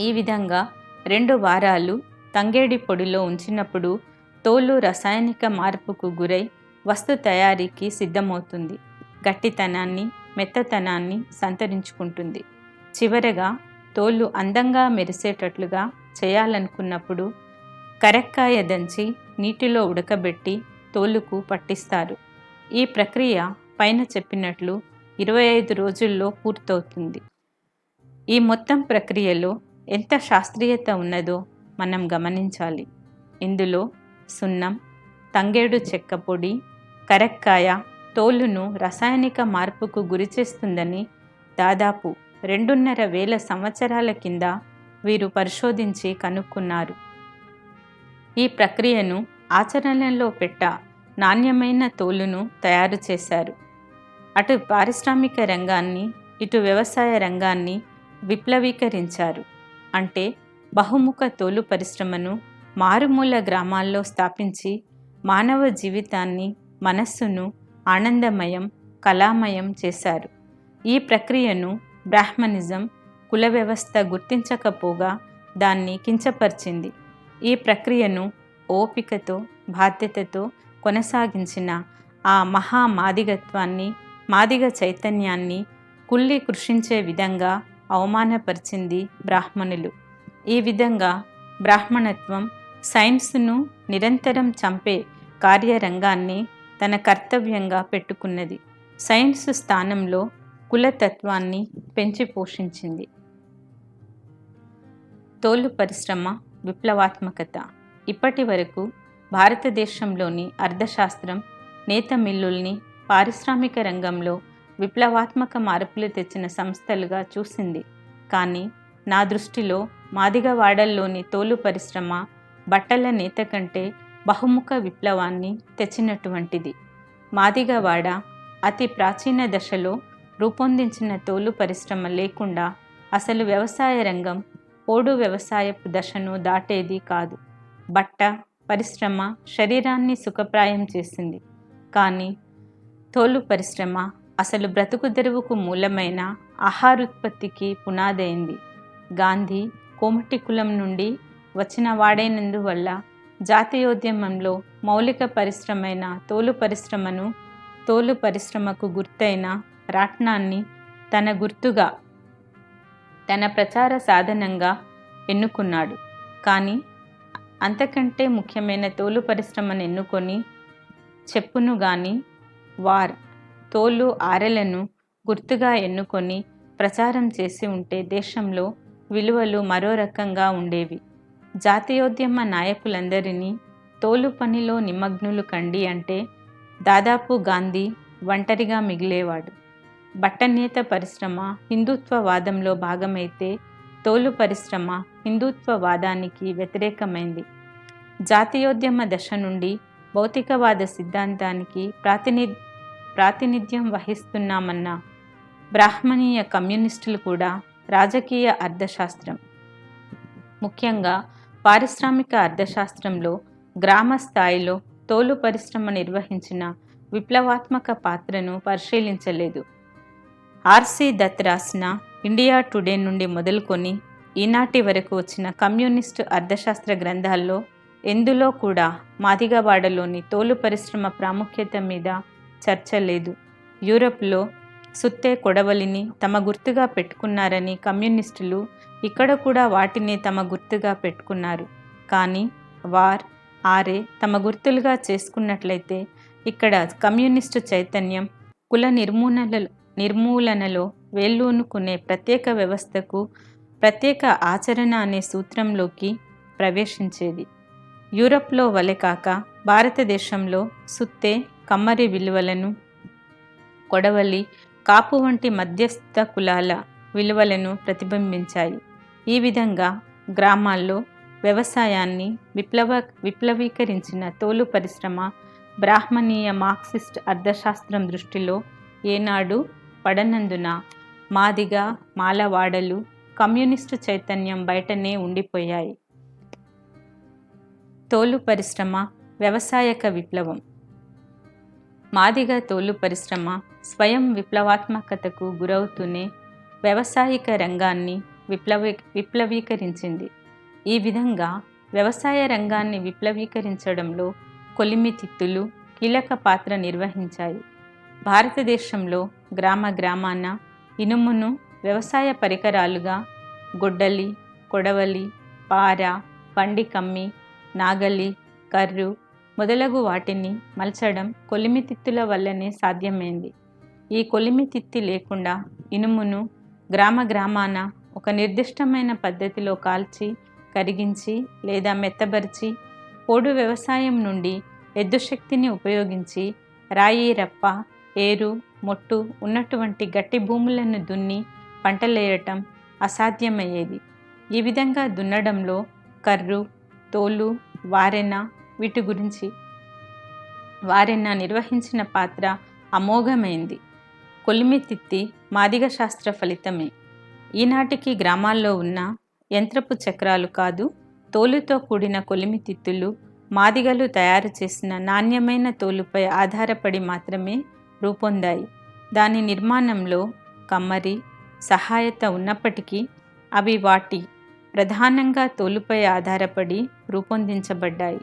ఈ విధంగా 2 వారాలు తంగేడి పొడిలో ఉంచినప్పుడు తోలు రసాయనిక మార్పుకు గురై వస్తు తయారీకి సిద్ధమవుతుంది. గట్టితనాన్ని, మెత్తతనాన్ని సంతరించుకుంటుంది. చివరగా తోలు అందంగా మెరిసేటట్లుగా చేయాలనుకున్నప్పుడు కరెక్కాయ దంచి నీటిలో ఉడకబెట్టి తోలుకు పట్టిస్తారు. ఈ ప్రక్రియ పైన చెప్పినట్లు 25 రోజుల్లో పూర్తవుతుంది. ఈ మొత్తం ప్రక్రియలో ఎంత శాస్త్రీయత ఉన్నదో మనం గమనించాలి. ఇందులో సున్నం, తంగేడు చెక్క పొడి, కరెక్కాయ తోలును రసాయనిక మార్పుకు గురిచేస్తుందని దాదాపు 2,500 సంవత్సరాల కింద వీరు పరిశోధించి కనుక్కున్నారు. ఈ ప్రక్రియను ఆచరణలో నాణ్యమైన తోలును తయారు చేశారు. అటు పారిశ్రామిక రంగాన్ని, ఇటు వ్యవసాయ రంగాన్ని విప్లవీకరించారు. అంటే బహుముఖ తోలు పరిశ్రమను మారుమూల గ్రామాల్లో స్థాపించి మానవ జీవితాన్ని, మనస్సును ఆనందమయం, కళామయం చేశారు. ఈ ప్రక్రియను బ్రాహ్మణిజం కుల వ్యవస్థ గుర్తించకపోగా దాన్ని కించపరిచింది. ఈ ప్రక్రియను ఓపికతో, బాధ్యతతో కొనసాగించిన ఆ మహామాదిగత్వాన్ని, మాదిగ చైతన్యాన్ని కుళ్ళి కృషించే విధంగా అవమానపరిచింది బ్రాహ్మణులు. ఈ విధంగా బ్రాహ్మణత్వం సైన్స్ను నిరంతరం చంపే కార్యరంగాన్ని తన కర్తవ్యంగా పెట్టుకున్నది. సైన్స్ స్థానంలో కులతత్వాన్ని పెంచి పోషించింది. తోలు పరిశ్రమ విప్లవాత్మకత. ఇప్పటి వరకు భారతదేశంలోని అర్థశాస్త్రం నేత మిల్లుల్ని పారిశ్రామిక రంగంలో విప్లవాత్మక మార్పులు తెచ్చిన సంస్థలుగా చూసింది. కానీ నా దృష్టిలో మాదిగవాడల్లోని తోలు పరిశ్రమ బట్టల నేత కంటే బహుముఖ విప్లవాన్ని తెచ్చినటువంటిది. మాదిగవాడ అతి ప్రాచీన దశలో రూపొందించిన తోలు పరిశ్రమ లేకుండా అసలు వ్యవసాయ రంగం పోడు వ్యవసాయపు దశను దాటేది కాదు. బట్ట పరిశ్రమ శరీరాన్ని సుఖప్రాయం చేసింది. కానీ తోలు పరిశ్రమ అసలు బ్రతుకు తెరువుకు మూలమైన ఆహారోత్పత్తికి పునాదైంది. గాంధీ కోమటి కులం నుండి వచ్చిన వాడైనందువల్ల జాతీయోద్యమంలో మౌలిక పరిశ్రమైన తోలు పరిశ్రమకు గుర్తైన రాట్నాన్ని తన గుర్తుగా, తన ప్రచార సాధనంగా ఎన్నుకున్నాడు. కానీ అంతకంటే ముఖ్యమైన తోలు పరిశ్రమను ఎన్నుకొని చెప్పును గాని తోలు ఆరెలను గుర్తుగా ఎన్నుకొని ప్రచారం చేసి ఉంటే దేశంలో విలువలు మరో రకంగా ఉండేవి. జాతీయోద్యమ నాయకులందరినీ తోలు పనిలో నిమగ్నులు కండి అంటే దాదాపు గాంధీ ఒంటరిగా మిగిలేవాడు. బట్టనేత పరిశ్రమ హిందుత్వవాదంలో భాగమైతే తోలు పరిశ్రమ హిందుత్వవాదానికి వ్యతిరేకమైంది. జాతీయోద్యమ దశ నుండి భౌతికవాద సిద్ధాంతానికి ప్రాతినిధ్యం వహిస్తున్నామన్న బ్రాహ్మణీయ కమ్యూనిస్టులు కూడా రాజకీయ అర్థశాస్త్రం, ముఖ్యంగా పారిశ్రామిక అర్థశాస్త్రంలో గ్రామ స్థాయిలో తోలు పరిశ్రమ నిర్వహించిన విప్లవాత్మక పాత్రను పరిశీలించలేదు. ఆర్సి దత్ రాసిన ఇండియా టుడే నుండి మొదలుకొని ఈనాటి వరకు వచ్చిన కమ్యూనిస్టు అర్థశాస్త్ర గ్రంథాల్లో ఎందులో కూడా మాదిగవాడలోని తోలు పరిశ్రమ ప్రాముఖ్యత మీద చర్చ లేదు. యూరప్లో సుత్తే కొడవలిని తమ గుర్తుగా పెట్టుకున్నారని కమ్యూనిస్టులు ఇక్కడ కూడా వాటిని తమ గుర్తుగా పెట్టుకున్నారు. కానీ ఆరే తమ గుర్తులుగా చేసుకున్నట్లయితే ఇక్కడ కమ్యూనిస్టు చైతన్యం కుల నిర్మూలనలో వేళ్ళూనుకునే ప్రత్యేక వ్యవస్థకు ప్రత్యేక ఆచరణ అనే సూత్రంలోకి ప్రవేశించేది. యూరప్లో వలె కాక భారతదేశంలో సుత్తే, కమ్మరి విలువలను, కొడవలి, కాపు వంటి మధ్యస్థ కులాల విలువలను ప్రతిబింబించాయి. ఈ విధంగా గ్రామాల్లో వ్యవసాయాన్ని విప్లవీకరించిన తోలు పరిశ్రమ బ్రాహ్మణీయ మార్క్సిస్ట్ అర్థశాస్త్రం దృష్టిలో ఏనాడు పడనందున మాదిగ, మాలవాడలు కమ్యూనిస్టు చైతన్యం బయటనే ఉండిపోయాయి. తోలు పరిశ్రమ వ్యవసాయక విప్లవం. మాదిగ తోలు పరిశ్రమ స్వయం విప్లవాత్మకతకు గురవుతూనే వ్యవసాయిక రంగాన్ని విప్లవీకరించింది. ఈ విధంగా వ్యవసాయ రంగాన్ని విప్లవీకరించడంలో కొలిమి తిత్తులు కీలక పాత్ర నిర్వహించాయి. భారతదేశంలో గ్రామ గ్రామాన ఇనుమును వ్యవసాయ పరికరాలుగా గొడ్డలి, కొడవలి, పార, బండి కమ్మి, నాగలి, కర్రు మొదలగు వాటిని మలచడం కొలిమి తిత్తుల వల్లనే సాధ్యమైంది. ఈ కొలిమి తిత్తి లేకుండా ఇనుమును గ్రామ గ్రామాన ఒక నిర్దిష్టమైన పద్ధతిలో కాల్చి, కరిగించి లేదా మెత్తబరిచి పోడు వ్యవసాయం నుండి ఎద్దు శక్తిని ఉపయోగించి రాయి, రప్ప, ఏరు, మొట్టు ఉన్నటువంటి గట్టి భూములను దున్ని పంటలేయటం అసాధ్యమయ్యేది. ఈ విధంగా దున్నడంలో కర్రు, తోలు, వారెన వీటి గురించి వారెన నిర్వహించిన పాత్ర అమోఘమైంది. కొలిమి తిత్తి మాదిగ శాస్త్ర ఫలితమే. ఈనాటికి గ్రామాల్లో ఉన్న యంత్రపు చక్రాలు కాదు, తోలుతో కూడిన కొలిమి తిత్తులు మాదిగలు తయారు చేసిన నాణ్యమైన తోలుపై ఆధారపడి మాత్రమే రూపొందాయి. దాని నిర్మాణంలో కమ్మరి సహాయత ఉన్నప్పటికీ అవి వాటి ప్రధానంగా తోలుపై ఆధారపడి రూపొందించబడ్డాయి.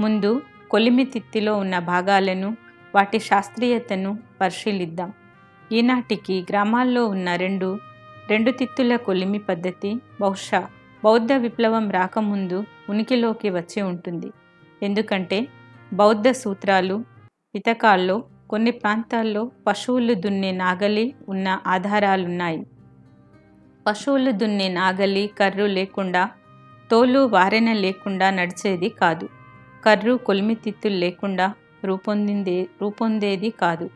ముందు కొలిమి తిత్తిలో ఉన్న భాగాలను, వాటి శాస్త్రీయతను పరిశీలిద్దాం. ఈనాటికి గ్రామాల్లో ఉన్న రెండు తిత్తుల కొలిమి పద్ధతి బహుశా బౌద్ధ విప్లవం రాకముందు ఉనికిలోకి వచ్చి ఉంటుంది. ఎందుకంటే బౌద్ధ సూత్రాలు, పితకాల్లో కొన్ని ప్రాంతాల్లో పశువులు దున్నే నాగలి ఉన్న ఆధారాలున్నాయి. పశువులు దున్నే నాగలి, కర్రు లేకుండా, తోలు, వారెన లేకుండా నడిచేది కాదు. కర్రు, కొలిమి తిత్తులు లేకుండా రూపొందేది కాదు.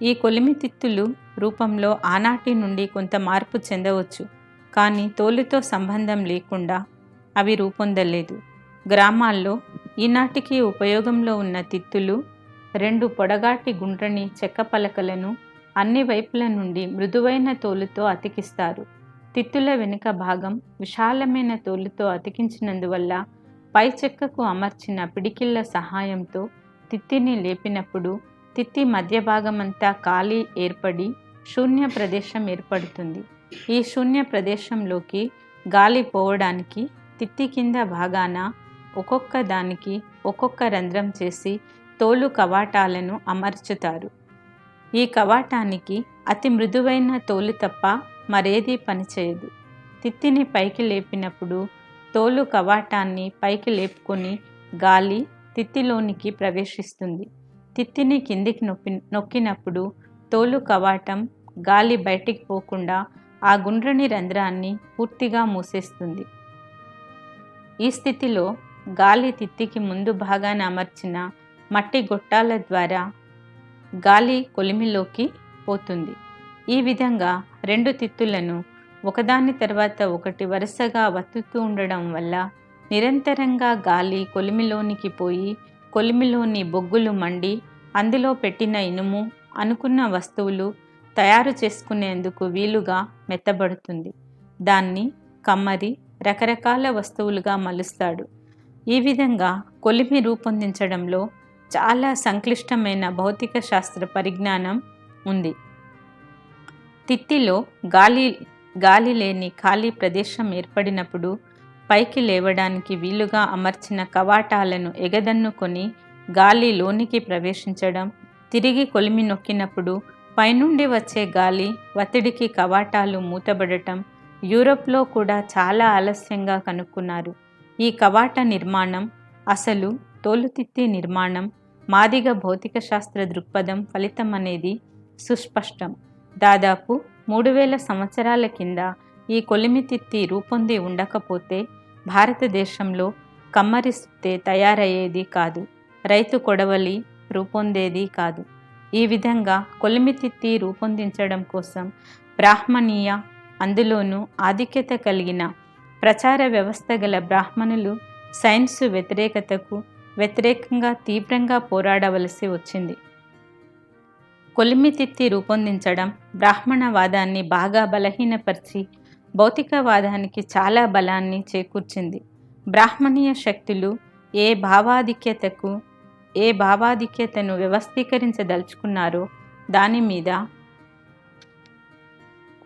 ఈ కొలిమి తిత్తులు రూపంలో ఆనాటి నుండి కొంత మార్పు చెందవచ్చు, కానీ తోలుతో సంబంధం లేకుండా అవి రూపొందలేదు. గ్రామాల్లో ఈనాటికి ఉపయోగంలో ఉన్న తిత్తులు 2 పొడగాటి గుండ్రని చెక్క పలకలను అన్ని వైపుల నుండి మృదువైన తోలుతో అతికిస్తారు. తిత్తుల వెనుక భాగం విశాలమైన తోలుతో అతికించినందువల్ల పై చెక్కకు అమర్చిన పిడికిళ్ల సహాయంతో తిత్తిని లేపినప్పుడు తిత్తి మధ్య భాగమంతా ఖాళీ ఏర్పడి శూన్య ప్రదేశం ఏర్పడుతుంది. ఈ శూన్య ప్రదేశంలోకి గాలి పోవడానికి తిత్తి కింద భాగాన ఒక్కొక్క దానికి ఒక్కొక్క రంధ్రం చేసి తోలు కవాటాలను అమర్చుతారు. ఈ కవాటానికి అతి మృదువైన తోలు తప్ప మరేదీ పనిచేయదు. తిత్తిని పైకి లేపినప్పుడు తోలు కవాటాన్ని పైకి లేపుకొని గాలి తిత్తిలోనికి ప్రవేశిస్తుంది. తిత్తిని కిందికి నొక్కినప్పుడు తోలు కవాటం గాలి బయటికి పోకుండా ఆ గుండ్రని రంధ్రాన్ని పూర్తిగా మూసేస్తుంది. ఈ స్థితిలో గాలి తిత్తికి ముందు భాగాన అమర్చిన మట్టి గొట్టాల ద్వారా గాలి కొలిమిలోకి పోతుంది. ఈ విధంగా 2 తిత్తులను ఒకదాని తర్వాత ఒకటి వరుసగా వత్తుతూ ఉండడం వల్ల నిరంతరంగా గాలి కొలిమిలోనికి పోయి కొలిమిలోని బొగ్గులు మండి అందులో పెట్టిన ఇనుము, అనుకున్న వస్తువులు తయారు చేసుకునేందుకు వీలుగా మెత్తబడుతుంది. దాన్ని కమ్మరి రకరకాల వస్తువులుగా మలుస్తాడు. ఈ విధంగా కొలిమి రూపొందించడంలో చాలా సంక్లిష్టమైన భౌతిక శాస్త్ర పరిజ్ఞానం ఉంది. తిత్తిలో గాలి లేని ఖాళీ ప్రదేశం ఏర్పడినప్పుడు పైకి లేవడానికి వీలుగా అమర్చిన కవాటాలను ఎగదన్నుకొని గాలి లోనికి ప్రవేశించడం, తిరిగి కొలిమి నొక్కినప్పుడు పైనుండి వచ్చే గాలి ఒత్తిడికి కవాటాలు మూతబడటం యూరోప్లో కూడా చాలా ఆలస్యంగా కనుక్కున్నారు. ఈ కవాట నిర్మాణం, అసలు తోలుతిత్తి నిర్మాణం మాదిగ భౌతిక శాస్త్ర దృక్పథం ఫలితం అనేది సుస్పష్టం. దాదాపు 3000 సంవత్సరాల కింద ఈ కొలిమి తిత్తి రూపొంది ఉండకపోతే భారతదేశంలో కమ్మరి సుత్తే తయారయ్యేది కాదు, రైతు కొడవలి రూపొందేది కాదు. ఈ విధంగా కొలిమి తిత్తి రూపొందించడం కోసం బ్రాహ్మణీయ, అందులోనూ ఆధిక్యత కలిగిన ప్రచార వ్యవస్థ గల బ్రాహ్మణులు సైన్సు వ్యతిరేకంగా తీవ్రంగా పోరాడవలసి వచ్చింది. కొలిమి తిత్తి రూపొందించడం బ్రాహ్మణవాదాన్ని బాగా బలహీనపరిచి భౌతికవాదానికి చాలా బలాన్ని చేకూర్చింది. బ్రాహ్మణీయ శక్తులు ఏ భావాధిక్యతకు ఏ భావాధిక్యతను వ్యవస్థీకరించదలుచుకున్నారో దాని మీద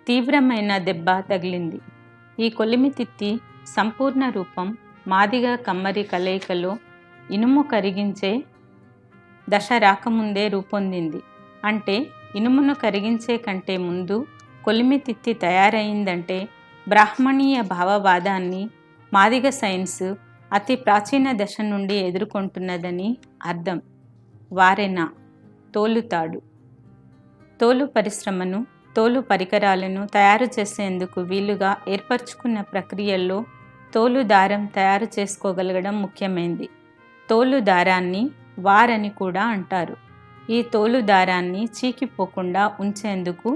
తీవ్రమైన దెబ్బ తగిలింది. ఈ కొలిమితిత్తి సంపూర్ణ రూపం మాదిగ కమ్మరి కలయికలో ఇనుము కరిగించే దశ రాకముందే రూపొందింది. అంటే ఇనుమును కరిగించే కంటే ముందు కొలిమితిత్తి తయారైందంటే బ్రాహ్మణీయ భావవాదాన్ని మాదిగ సైన్స్ అతి ప్రాచీన దశ నుండి ఎదుర్కొంటున్నదని అర్థం. వారెన తోలుతాడు. తోలు పరిశ్రమను, తోలు పరికరాలను తయారు చేసేందుకు వీలుగా ఏర్పరచుకున్న ప్రక్రియల్లో తోలు దారం తయారు చేసుకోగలగడం ముఖ్యమైంది. తోలు దారాన్ని వారని కూడా అంటారు. ఈ తోలు దారాన్ని చీకిపోకుండా ఉంచేందుకు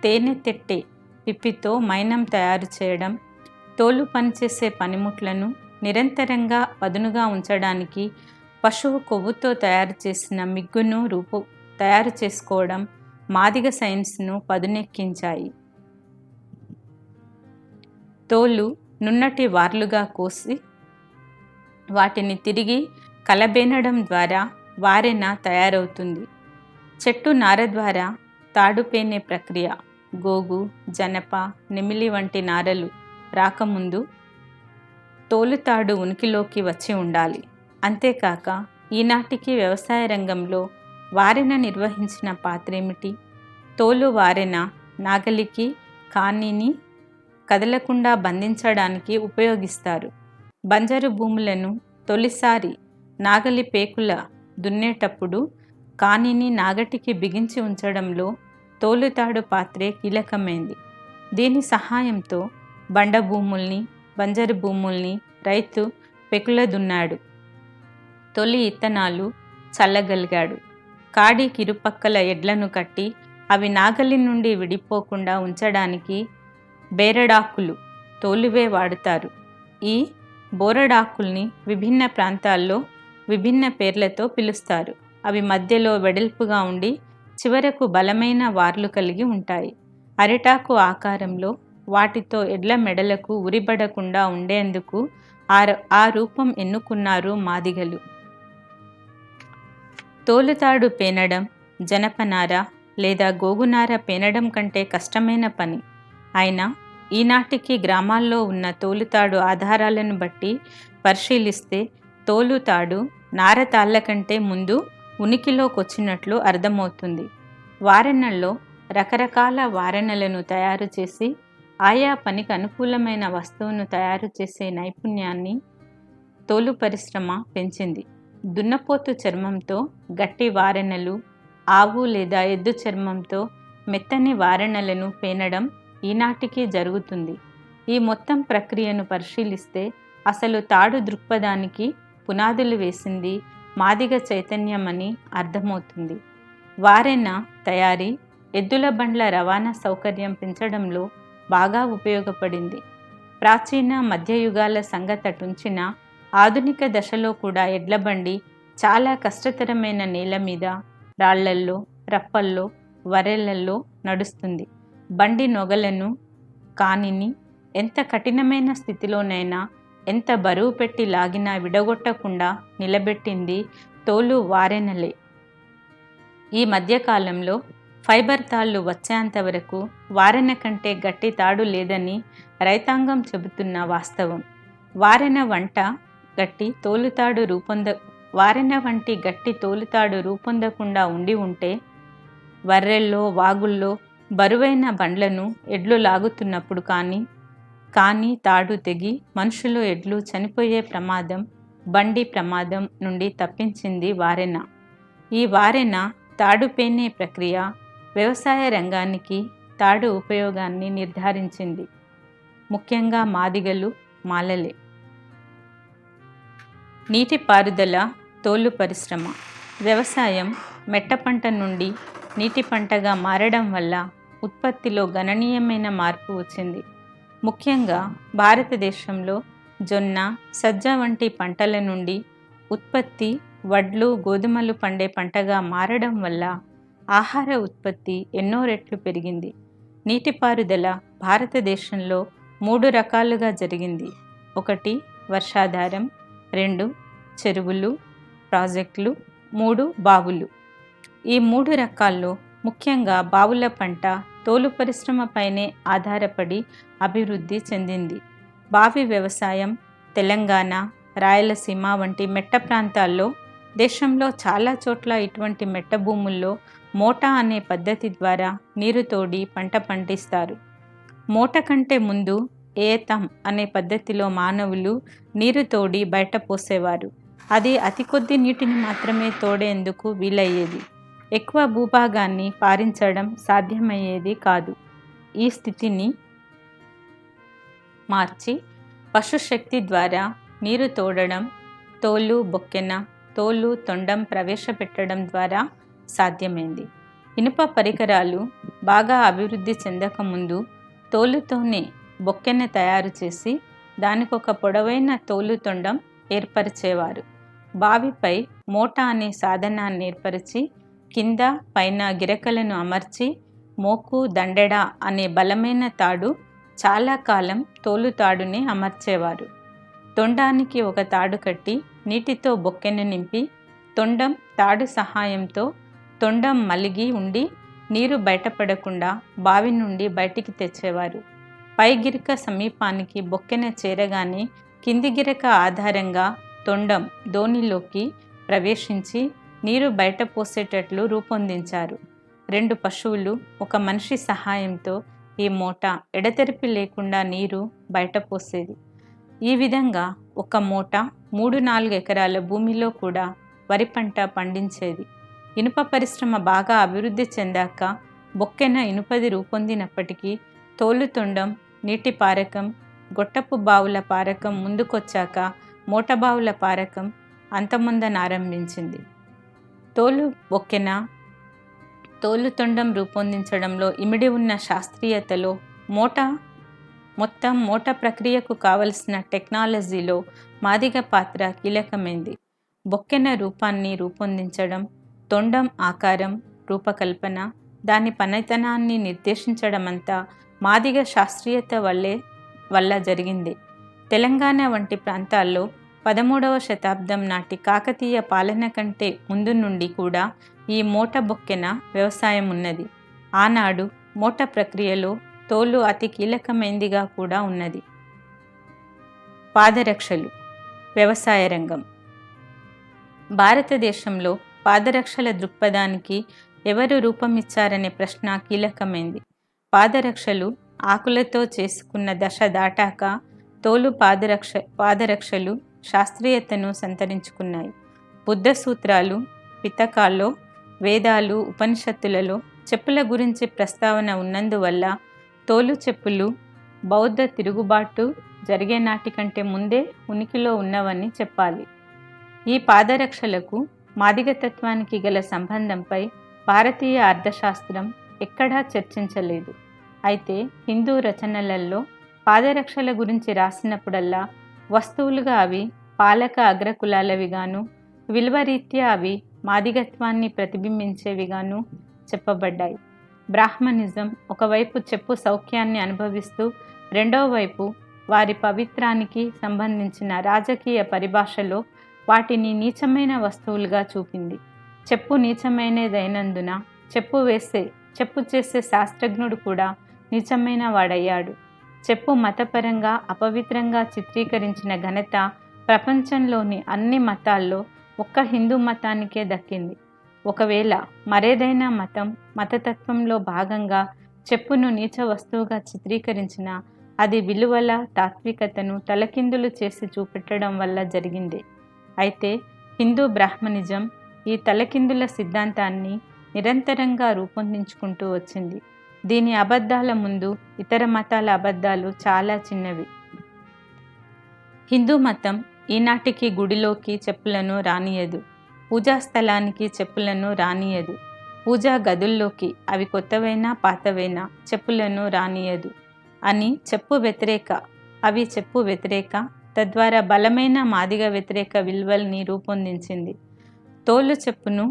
తేనె తెట్టె పిప్పితో మైనం తయారు చేయడం, తోలు పనిచేసే పనిముట్లను నిరంతరంగా పదునుగా ఉంచడానికి పశువు కొవ్వుతో తయారు చేసిన మిగ్గును తయారు చేసుకోవడం మాదిగ సైన్స్ను పదునెక్కించాయి. తోలు నున్నటి వార్లుగా కోసి వాటిని తిరిగి కలబేనడం ద్వారా వారెన తయారవుతుంది. చెట్టు నార ద్వారా తాడు పేనే ప్రక్రియ గోగు, జనప, నెమిలి వంటి నారలు రాకముందు తోలుతాడు ఉనికిలోకి వచ్చి ఉండాలి. అంతేకాక ఈనాటికి వ్యవసాయ రంగంలో వారెన నిర్వహించిన పాత్రేమిటి? తోలు వారెన నాగలికి కానిని కదలకుండా బంధించడానికి ఉపయోగిస్తారు. బంజరు భూములను తొలిసారి నాగలి పేకుల దున్నేటప్పుడు కానిని నాగటికి బిగించి ఉంచడంలో తోలుతాడు పాత్రే కీలకమైంది. దీని సహాయంతో బండ భూముల్ని, బంజరు భూముల్ని రైతు పెకుల దున్నాడు. తొలి ఇత్తనాలు చల్లగలిగాడు. కాడికి ఇరుపక్కల ఎడ్లను కట్టి అవి నాగలి నుండి విడిపోకుండా ఉంచడానికి బేరడాకులు, తోలువే వాడుతారు. ఈ బోరడాకుల్ని విభిన్న ప్రాంతాల్లో విభిన్న పేర్లతో పిలుస్తారు. అవి మధ్యలో వెడల్పుగా ఉండి చివరకు బలమైన వార్లు కలిగి ఉంటాయి. అరిటాకు ఆకారంలో వాటితో ఎడ్ల మెడలకు ఉరిబడకుండా ఉండేందుకు ఆ రూపం ఎన్నుకున్నారు మాదిగలు. తోలుతాడు పేనడం జనపనార లేదా గోగునార పేనడం కంటే కష్టమైన పని. అయినా ఈనాటికి గ్రామాల్లో ఉన్న తోలుతాడు ఆధారాలను బట్టి పరిశీలిస్తే తోలుతాడు నార తాళ్ల కంటే ముందు ఉనికిలోకొచ్చినట్లు అర్థమవుతుంది. వారెనల్లో రకరకాల వారెనలను తయారు చేసి ఆయా పనికి అనుకూలమైన వస్తువును తయారు చేసే నైపుణ్యాన్ని తోలు పరిశ్రమ పెంచింది. దున్నపోతు చర్మంతో గట్టి వారెనలు, ఆవు లేదా ఎద్దు చర్మంతో మెత్తని వారెనలను పేనడం ఈనాటికి జరుగుతుంది. ఈ మొత్తం ప్రక్రియను పరిశీలిస్తే అసలు తాడు దృక్పథానికి పునాదులు వేసింది మాదిగ చైతన్యమని అర్థమవుతుంది. వారెన తయారీ ఎద్దుల బండ్ల రవాణా సౌకర్యం పెంచడంలో బాగా ఉపయోగపడింది. ప్రాచీన మధ్యయుగాల సంగతటుంచిన ఆధునిక దశలో కూడా ఎడ్లబండి చాలా కష్టతరమైన నేల మీద, రాళ్లల్లో, రప్పల్లో, వరెళ్లలో నడుస్తుంది. బండి నొగలను, కానిని ఎంత కఠినమైన స్థితిలోనైనా ఎంత బరువు పెట్టి లాగినా విడగొట్టకుండా నిలబెట్టింది తోలు వారెనలే. ఈ మధ్యకాలంలో ఫైబర్ తాళ్ళు వచ్చేంత వరకు వారెన కంటే గట్టి తాడు లేదని రైతాంగం చెబుతున్న వాస్తవం. వారెన వంటి గట్టి తోలుతాడు రూపొందకుండా ఉండి ఉంటే వర్రెల్లో, వాగుల్లో బరువైన బండ్లను ఎడ్లు లాగుతున్నప్పుడు కానీ తాడు తెగి మనుషులు, ఎడ్లు చనిపోయే ప్రమాదం, బండి ప్రమాదం నుండి తప్పించింది వారెన. ఈ వారెన తాడు పేనే ప్రక్రియ వ్యవసాయ రంగానికి తాడు ఉపయోగాన్ని నిర్ధారించింది. ముఖ్యంగా మాదిగలు, మాలలే. నీటిపారుదల, తోలు పరిశ్రమ. వ్యవసాయం మెట్ట పంట నుండి నీటి పంటగా మారడం వల్ల ఉత్పత్తిలో గణనీయమైన మార్పు వచ్చింది. ముఖ్యంగా భారతదేశంలో జొన్న, సజ్జ వంటి పంటల నుండి ఉత్పత్తి వడ్లు, గోధుమలు పండే పంటగా మారడం వల్ల ఆహార ఉత్పత్తి ఎన్నో రెట్లు పెరిగింది. నీటిపారుదల భారతదేశంలో 3 రకాలుగా జరిగింది. 1 వర్షాధారం, 2 చెరువులు, ప్రాజెక్టులు, 3 బావులు. ఈ 3 రకాల్లో ముఖ్యంగా బావుల పంట తోలు పరిశ్రమపైనే ఆధారపడి అభివృద్ధి చెందింది. బావి వ్యవసాయం తెలంగాణ, రాయలసీమ వంటి మెట్ట ప్రాంతాల్లో, దేశంలో చాలా చోట్ల ఇటువంటి మెట్ట భూముల్లో మోటా అనే పద్ధతి ద్వారా నీరు తోడి పంట పండిస్తారు. మోట కంటే ముందు ఏతం అనే పద్ధతిలో మానవులు నీరు తోడి బయట పోసేవారు. అది అతి కొద్ది నీటిని మాత్రమే తోడేందుకు వీలయ్యేది. ఎక్కువ భూభాగాన్ని పారించడం సాధ్యమయ్యేది కాదు. ఈ స్థితిని మార్చి పశుశక్తి ద్వారా నీరు తోడడం, తోలు బొక్కెన, తోలు తొండం ప్రవేశపెట్టడం ద్వారా సాధ్యమైంది. ఇనుప పరికరాలు బాగా అభివృద్ధి చెందకముందు తోలుతోనే బొక్కెన తయారు చేసి దానికొక పొడవైన తోలు తొండం ఏర్పరిచేవారు. బావిపై మోటా అనే సాధనాన్ని ఏర్పరిచి కింద పైన గిరకలను అమర్చి మోకు దండెడ అనే బలమైన తాడు, చాలా కాలం తోలు తాడుని అమర్చేవారు. తొండానికి ఒక తాడు కట్టి నీటితో బొక్కెను నింపి తొండం తాడు సహాయంతో తొండం మలిగి ఉండి నీరు బయటపడకుండా బావి నుండి బయటికి తెచ్చేవారు. పై గిరక సమీపానికి బొక్కెన చేరగానే కింది గిరక ఆధారంగా తొండం దోణిలోకి ప్రవేశించి నీరు బయట పోసేటట్లు రూపొందించారు. 2 పశువులు, 1 మనిషి సహాయంతో ఈ మూట ఎడతెరిపి లేకుండా నీరు బయట పోసేది. ఈ విధంగా ఒక మూట 3-4 ఎకరాల భూమిలో కూడా వరి పంట పండించేది. ఇనుప పరిశ్రమ బాగా అభివృద్ధి చెందాక బొక్కెన ఇనుపది రూపొందినప్పటికీ తోలు తొండం, నీటి పారకం, గొట్టపు బావుల పారకం ముందుకొచ్చాక మూట బావుల పారకం అంతమొందనారంభించింది. తోలు బొక్కెన, తోలు తొండం రూపొందించడంలో ఇమిడి ఉన్న శాస్త్రీయతలో మొత్తం మూట ప్రక్రియకు కావలసిన టెక్నాలజీలో మాదిగ పాత్ర కీలకమైంది. బొక్కెన రూపాన్ని రూపొందించడం, తొండం ఆకారం, రూపకల్పన, దాని పనితనాన్ని నిర్దేశించడమంతా మాదిగ శాస్త్రీయత వల్ల జరిగింది. తెలంగాణ వంటి ప్రాంతాల్లో 13వ శతాబ్దం నాటి కాకతీయ పాలన కంటే ముందు నుండి కూడా ఈ మూట బొక్కెన వ్యవసాయం ఉన్నది. ఆనాడు మూట ప్రక్రియలో తోలు అతి కీలకమైందిగా కూడా ఉన్నది. పాదరక్షలు, వ్యవసాయ రంగం. భారతదేశంలో పాదరక్షల దృక్పథానికి ఎవరు రూపమిచ్చారనే ప్రశ్న కీలకమైంది. పాదరక్షలు ఆకులతో చేసుకున్న దశ దాటాక తోలు పాదరక్షలు శాస్త్రీయతను సంతరించుకున్నాయి. బుద్ధ సూత్రాలు, పితకాల్లో, వేదాలు, ఉపనిషత్తులలో చెప్పుల గురించి ప్రస్తావన ఉన్నందువల్ల తోలు చెప్పులు బౌద్ధ తిరుగుబాటు జరిగే నాటి కంటే ముందే ఉనికిలో ఉన్నవని చెప్పాలి. ఈ పాదరక్షలకు మాదిగతత్వానికి గల సంబంధంపై భారతీయ అర్థశాస్త్రం ఎక్కడా చర్చించలేదు. అయితే హిందూ రచనలలో పాదరక్షల గురించి రాసినప్పుడల్లా వస్తువులుగా అవి పాలక అగ్రకులాలవిగాను, విలువరీత్యా అవి మాదిగత్వాన్ని ప్రతిబింబించేవిగాను చెప్పబడ్డాయి. బ్రాహ్మణిజం ఒకవైపు చెప్పు సౌఖ్యాన్ని అనుభవిస్తూ రెండవ వైపు వారి పవిత్రానికి సంబంధించిన రాజకీయ పరిభాషలో వాటిని నీచమైన వస్తువులుగా చూపింది. చెప్పు నీచమైనదైనందున చెప్పు చేసే శాస్త్రజ్ఞుడు కూడా నీచమైన వాడయ్యాడు. చెప్పు మతపరంగా అపవిత్రంగా చిత్రీకరించిన ఘనత ప్రపంచంలోని అన్ని మతాల్లో ఒక్క హిందూ మతానికే దక్కింది. ఒకవేళ మరేదైనా మతతత్వంలో భాగంగా చెప్పును నీచ వస్తువుగా చిత్రీకరించిన అది విలువల తాత్వికతను తలకిందులు చేసి చూపెట్టడం వల్ల జరిగింది. అయితే హిందూ బ్రాహ్మణిజం ఈ తలకిందుల సిద్ధాంతాన్ని నిరంతరంగా రూపొందించుకుంటూ వచ్చింది. దీని అబద్ధాల ముందు ఇతర మతాల అబద్ధాలు చాలా చిన్నవి. హిందూ మతం ఈనాటికి గుడిలోకి చెప్పులను రానియదు, పూజా స్థలానికి చెప్పులను రానియదు, పూజా గదుల్లోకి అవి కొత్తవైనా పాతవైనా చెప్పులను రానియదు అని అవి చెప్పు వ్యతిరేక, తద్వారా బలమైన మాదిగ వ్యతిరేక విలువల్ని రూపొందించింది. తోలు చెప్పును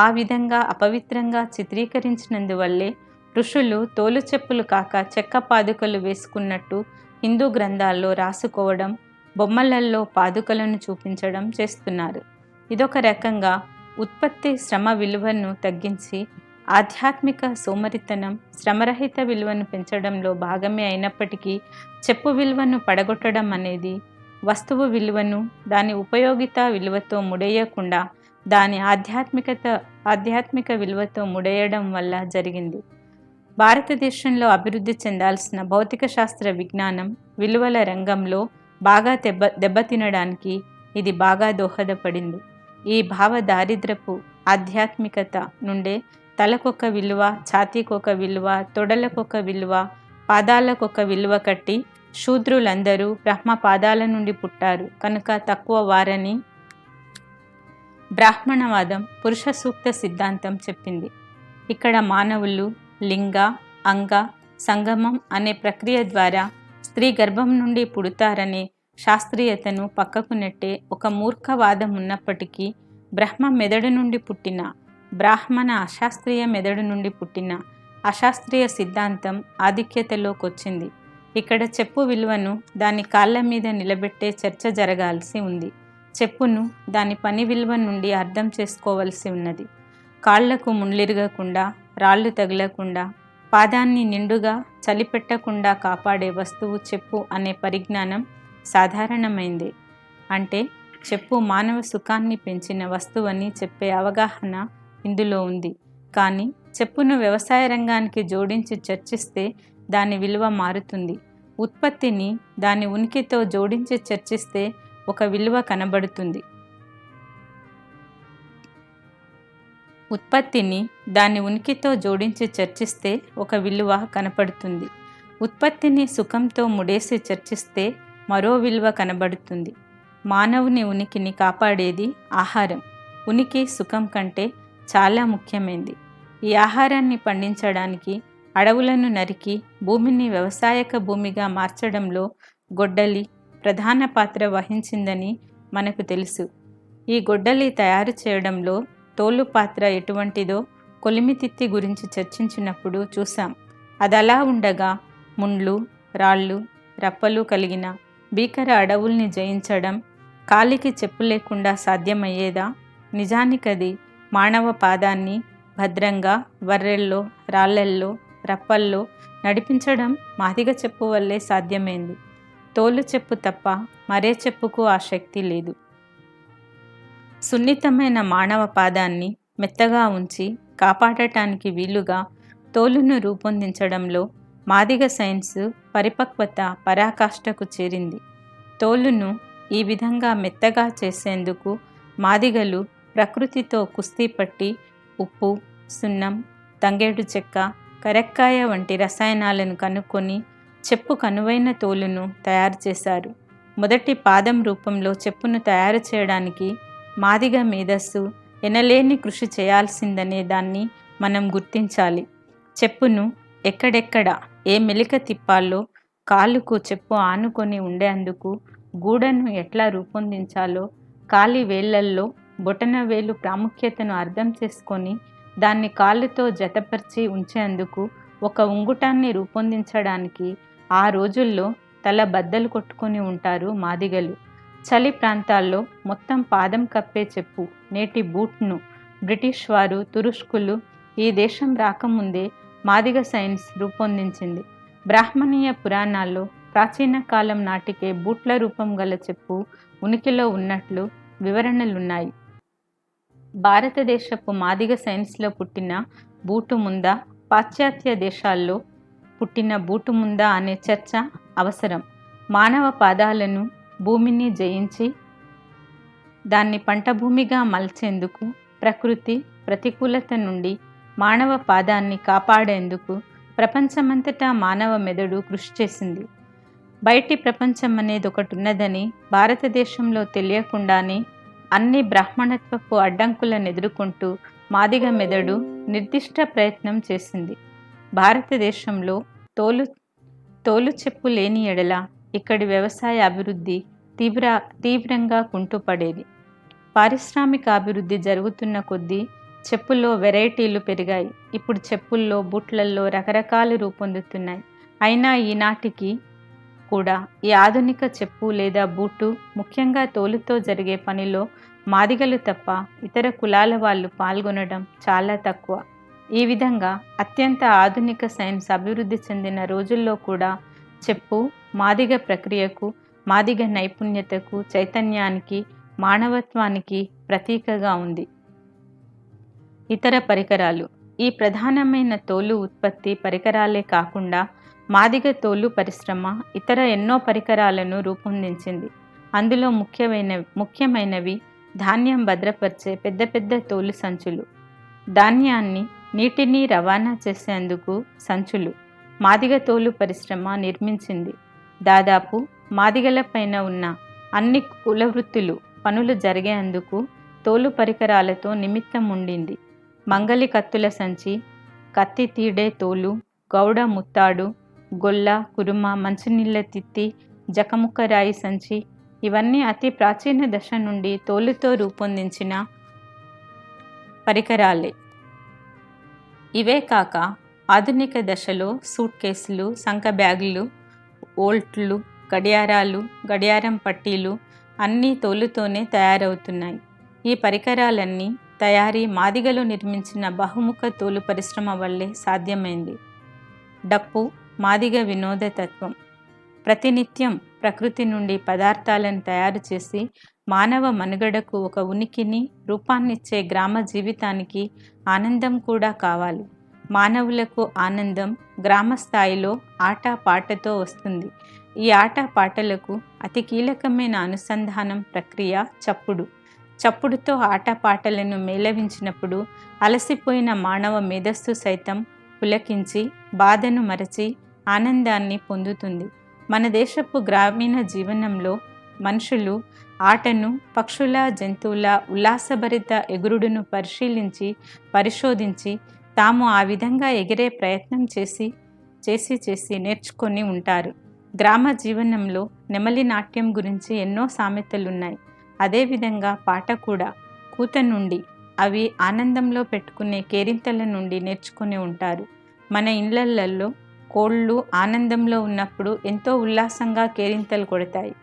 ఆ విధంగా అపవిత్రంగా చిత్రీకరించినందువల్లే ఋషులు తోలు చెప్పులు కాక చెక్క పాదుకలు వేసుకున్నట్టు హిందూ గ్రంథాల్లో రాసుకోవడం, బొమ్మలల్లో పాదుకలను చూపించడం చేస్తున్నారు. ఇదొక రకంగా ఉత్పత్తి శ్రమ విలువను తగ్గించి ఆధ్యాత్మిక సోమరితనం, శ్రమరహిత విలువను పెంచడంలో భాగమే అయినప్పటికీ చెప్పు విలువను పడగొట్టడం అనేది వస్తువు విలువను దాని ఉపయోగిత విలువతో ముడేయకుండా దాని ఆధ్యాత్మిక విలువతో ముడేయడం వల్ల జరిగింది. భారతదేశంలో అభివృద్ధి చెందాల్సిన భౌతిక శాస్త్ర విజ్ఞానం విలువల రంగంలో బాగా దెబ్బతినడానికి ఇది బాగా దోహదపడింది. ఈ భావ దారిద్రపు ఆధ్యాత్మికత నుండే తలకొక విలువ, ఛాతీకొక విలువ, తొడలకొక విలువ, పాదాలకొక విలువ కట్టి శూద్రులందరూ బ్రహ్మ పాదాల నుండి పుట్టారు కనుక తక్కువ వారని బ్రాహ్మణవాదం పురుష సూక్త సిద్ధాంతం చెప్పింది. ఇక్కడ మానవులు లింగ, అంగ, సంగమం అనే ప్రక్రియ ద్వారా స్త్రీ గర్భం నుండి పుడతారనే శాస్త్రీయతను పక్కకు నెట్టే ఒక మూర్ఖవాదం ఉన్నప్పటికీ బ్రహ్మ మెదడు నుండి పుట్టిన, బ్రాహ్మణ అశాస్త్రీయ మెదడు నుండి పుట్టిన అశాస్త్రీయ సిద్ధాంతం ఆధిక్యతలోకొచ్చింది. ఇక్కడ చెప్పు విలువను దాని కాళ్ళ మీద నిలబెట్టే చర్చ జరగాల్సి ఉంది. చెప్పును దాని పని విలువ నుండి అర్థం చేసుకోవలసి ఉన్నది. కాళ్లకు ముళ్ళిరగకుండా, రాళ్ళు తగలకుండా, పాదాన్ని నిండుగా చలిపెట్టకుండా కాపాడే వస్తువు చెప్పు అనే పరిజ్ఞానం సాధారణమైంది. అంటే చెప్పు మానవ సుఖాన్ని పెంచిన వస్తువని చెప్పే అవగాహన ఇందులో ఉంది. కానీ చెప్పును వ్యవసాయ రంగానికి జోడించి చర్చిస్తే దాని విలువ మారుతుంది. ఉత్పత్తిని దాని ఉనికితో జోడించి చర్చిస్తే ఒక విలువ కనబడుతుంది. ఉత్పత్తిని సుఖంతో ముడేసి చర్చిస్తే మరో విలువ కనబడుతుంది. మానవుని ఉనికిని కాపాడేది ఆహారం. ఉనికి సుఖం కంటే చాలా ముఖ్యమైనది. ఈ ఆహారాన్ని పండించడానికి అడవులను నరికి భూమిని వ్యవసాయక భూమిగా మార్చడంలో గొడ్డలి ప్రధాన పాత్ర వహించిందని మనకు తెలుసు. ఈ గొడ్డలి తయారు చేయడంలో తోలు పాత్ర ఎటువంటిదో కొలిమితిత్తి గురించి చర్చించినప్పుడు చూసాం. అదలా ఉండగా ముండ్లు, రాళ్ళు, రప్పలు కలిగిన భీకర అడవుల్ని జయించడం కాలికి చెప్పు లేకుండా సాధ్యమయ్యేదా? నిజానికది మానవ పాదాన్ని భద్రంగా వర్రెల్లో, రాళ్ళల్లో, రప్పల్లో నడిపించడం మాదిగ చెప్పు వల్లే సాధ్యమైంది. తోలు చెప్పు తప్ప మరే చెప్పుకు ఆ శక్తి లేదు. సున్నితమైన మానవ పాదాన్ని మెత్తగా ఉంచి కాపాడటానికి వీలుగా తోలును రూపొందించడంలో మాదిగ సైన్సు పరిపక్వత పరాకాష్ఠకు చేరింది. తోలును ఈ విధంగా మెత్తగా చేసేందుకు మాదిగలు ప్రకృతితో కుస్తీ పట్టి ఉప్పు, సున్నం, తంగేడు చెక్క, కరెక్కాయ వంటి రసాయనాలను కనుక్కొని చెప్పు కనువైన తోలును తయారు చేశారు. మొదటి పాదం రూపంలో చెప్పును తయారు చేయడానికి మాదిగ మేధస్సు ఎనలేని కృషి చేయాల్సిందనే దాన్ని మనం గుర్తించాలి. చెప్పును ఎక్కడెక్కడ ఏ మెలిక తిప్పాలో, కాలుకు చెప్పు ఆనుకొని ఉండేందుకు గూడను ఎట్లా రూపొందించాలో, కాలి వేళ్లల్లో బొటన వేలు ప్రాముఖ్యతను అర్థం చేసుకొని దాన్ని కాళ్ళుతో జతపరిచి ఉంచేందుకు ఒక ఉంగుటాన్ని రూపొందించడానికి ఆ రోజుల్లో తల బద్దలు కొట్టుకొని ఉంటారు మాదిగలు. చలి ప్రాంతాల్లో మొత్తం పాదం కప్పే చెప్పు, నేటి బూట్ను బ్రిటిష్ వారు, తురుష్కులు ఈ దేశం రాకముందే మాదిగ సైన్స్ రూపొందించింది. బ్రాహ్మణీయ పురాణాల్లో ప్రాచీన కాలం నాటికే బూట్ల రూపం గల చెప్పు ఉనికిలో ఉన్నట్లు వివరణలున్నాయి. భారతదేశపు మాదిగ సైన్స్లో పుట్టిన బూటు ముందా, పాశ్చాత్య దేశాల్లో పుట్టిన బూటు ముందా అనే చర్చ అవసరం. మానవ పాదాలను భూమిని జయించి దాన్ని పంట భూమిగా మలచేందుకు, ప్రకృతి ప్రతికూలత నుండి మానవ పాదాన్ని కాపాడేందుకు ప్రపంచమంతటా మానవ మెదడు కృషి చేసింది. బయటి ప్రపంచం అనేది ఒకటి ఉన్నదని భారతదేశంలో తెలియకుండానే అన్ని బ్రాహ్మణత్వపు అడ్డంకులను ఎదుర్కొంటూ మాదిగ మెదడు నిర్దిష్ట ప్రయత్నం చేసింది. భారతదేశంలో తోలు చెప్పు లేని ఎడల ఇక్కడి వ్యవసాయ అభివృద్ధి తీవ్రంగా కుంటుపడేది. పారిశ్రామిక అభివృద్ధి జరుగుతున్న కొద్దీ చెప్పుల్లో వెరైటీలు పెరిగాయి. ఇప్పుడు చెప్పుల్లో, బూట్లల్లో రకరకాలు రూపొందుతున్నాయి. అయినా ఈనాటికి కూడా ఈ ఆధునిక చెప్పు లేదా బూటు ముఖ్యంగా తోలుతో జరిగే పనిలో మాదిగలు తప్ప ఇతర కులాల వాళ్ళు పాల్గొనడం చాలా తక్కువ. ఈ విధంగా అత్యంత ఆధునిక సైన్స్ అభివృద్ధి చెందిన రోజుల్లో కూడా చెప్పు మాదిగ ప్రక్రియకు, మాదిగ నైపుణ్యతకు, చైతన్యానికి, మానవత్వానికి ప్రతీకగా ఉంది. ఇతర పరికరాలు. ఈ ప్రధానమైన తోలు ఉత్పత్తి పరికరాలే కాకుండా మాదిగ తోలు పరిశ్రమ ఇతర ఎన్నో పరికరాలను రూపొందించింది. అందులో ముఖ్యమైనవి ధాన్యం భద్రపరిచే పెద్ద పెద్ద తోలు సంచులు, ధాన్యాన్ని నీటిని రవాణా చేసేందుకు సంచులు మాదిగ తోలు పరిశ్రమ నిర్మించింది. దాదాపు మాదిగల పైన ఉన్న అన్ని కులవృత్తులు పనులు జరిగేందుకు తోలు పరికరాలతో నిమిత్తం ఉండింది. మంగలి కత్తుల సంచి, కత్తి తీడే తోలు, గౌడ ముత్తాడు, గొల్ల, కురుమ, మంచినీళ్ళ తిత్తి, జకముక్కరాయి సంచి ఇవన్నీ అతి ప్రాచీన దశ నుండి తోలుతో రూపొందించిన పరికరాలే. ఇవే కాక ఆధునిక దశలో సూట్ కేసులు, సంక బ్యాగులు, ఓల్ట్లు, గడియారాలు, గడియారం పట్టీలు అన్నీ తోలుతోనే తయారవుతున్నాయి. ఈ పరికరాలన్నీ తయారీ మాదిగలు నిర్మించిన బహుముఖ తోలు పరిశ్రమ వల్లే సాధ్యమైంది. డప్పు మాదిగ వినోదతత్వం. ప్రతినిత్యం ప్రకృతి నుండి పదార్థాలను తయారు చేసి మానవ మనుగడకు ఒక ఉనికిని, రూపాన్నిచ్చే గ్రామ జీవితానికి ఆనందం కూడా కావాలి. మానవులకు ఆనందం గ్రామ స్థాయిలో ఆట పాటతో వస్తుంది. ఈ ఆట పాటలకు అతి కీలకమైన అనుసంధానం ప్రక్రియ చప్పుడు. చప్పుడుతో ఆటపాటలను మేళవించినప్పుడు అలసిపోయిన మానవ మేధస్సు సైతం పులకించి బాధను మరచి ఆనందాన్ని పొందుతుంది. మన దేశపు గ్రామీణ జీవనంలో మనుషులు ఆటను పక్షుల, జంతువుల ఉల్లాసభరిత ఎగురుడును పరిశోధించి తాము ఆ విధంగా ఎగిరే ప్రయత్నం చేసి నేర్చుకొని ఉంటారు. గ్రామ జీవనంలో నెమలి నాట్యం గురించి ఎన్నో సామెతలున్నాయి. అదేవిధంగా పాట కూడా కూత నుండి, అవి ఆనందంలో పెట్టుకునే కేరింతల నుండి నేర్చుకుని ఉంటారు. మన ఇళ్లల్లో కోళ్ళు ఆనందంలో ఉన్నప్పుడు ఎంతో ఉల్లాసంగా కేరింతలు కొడతాయి.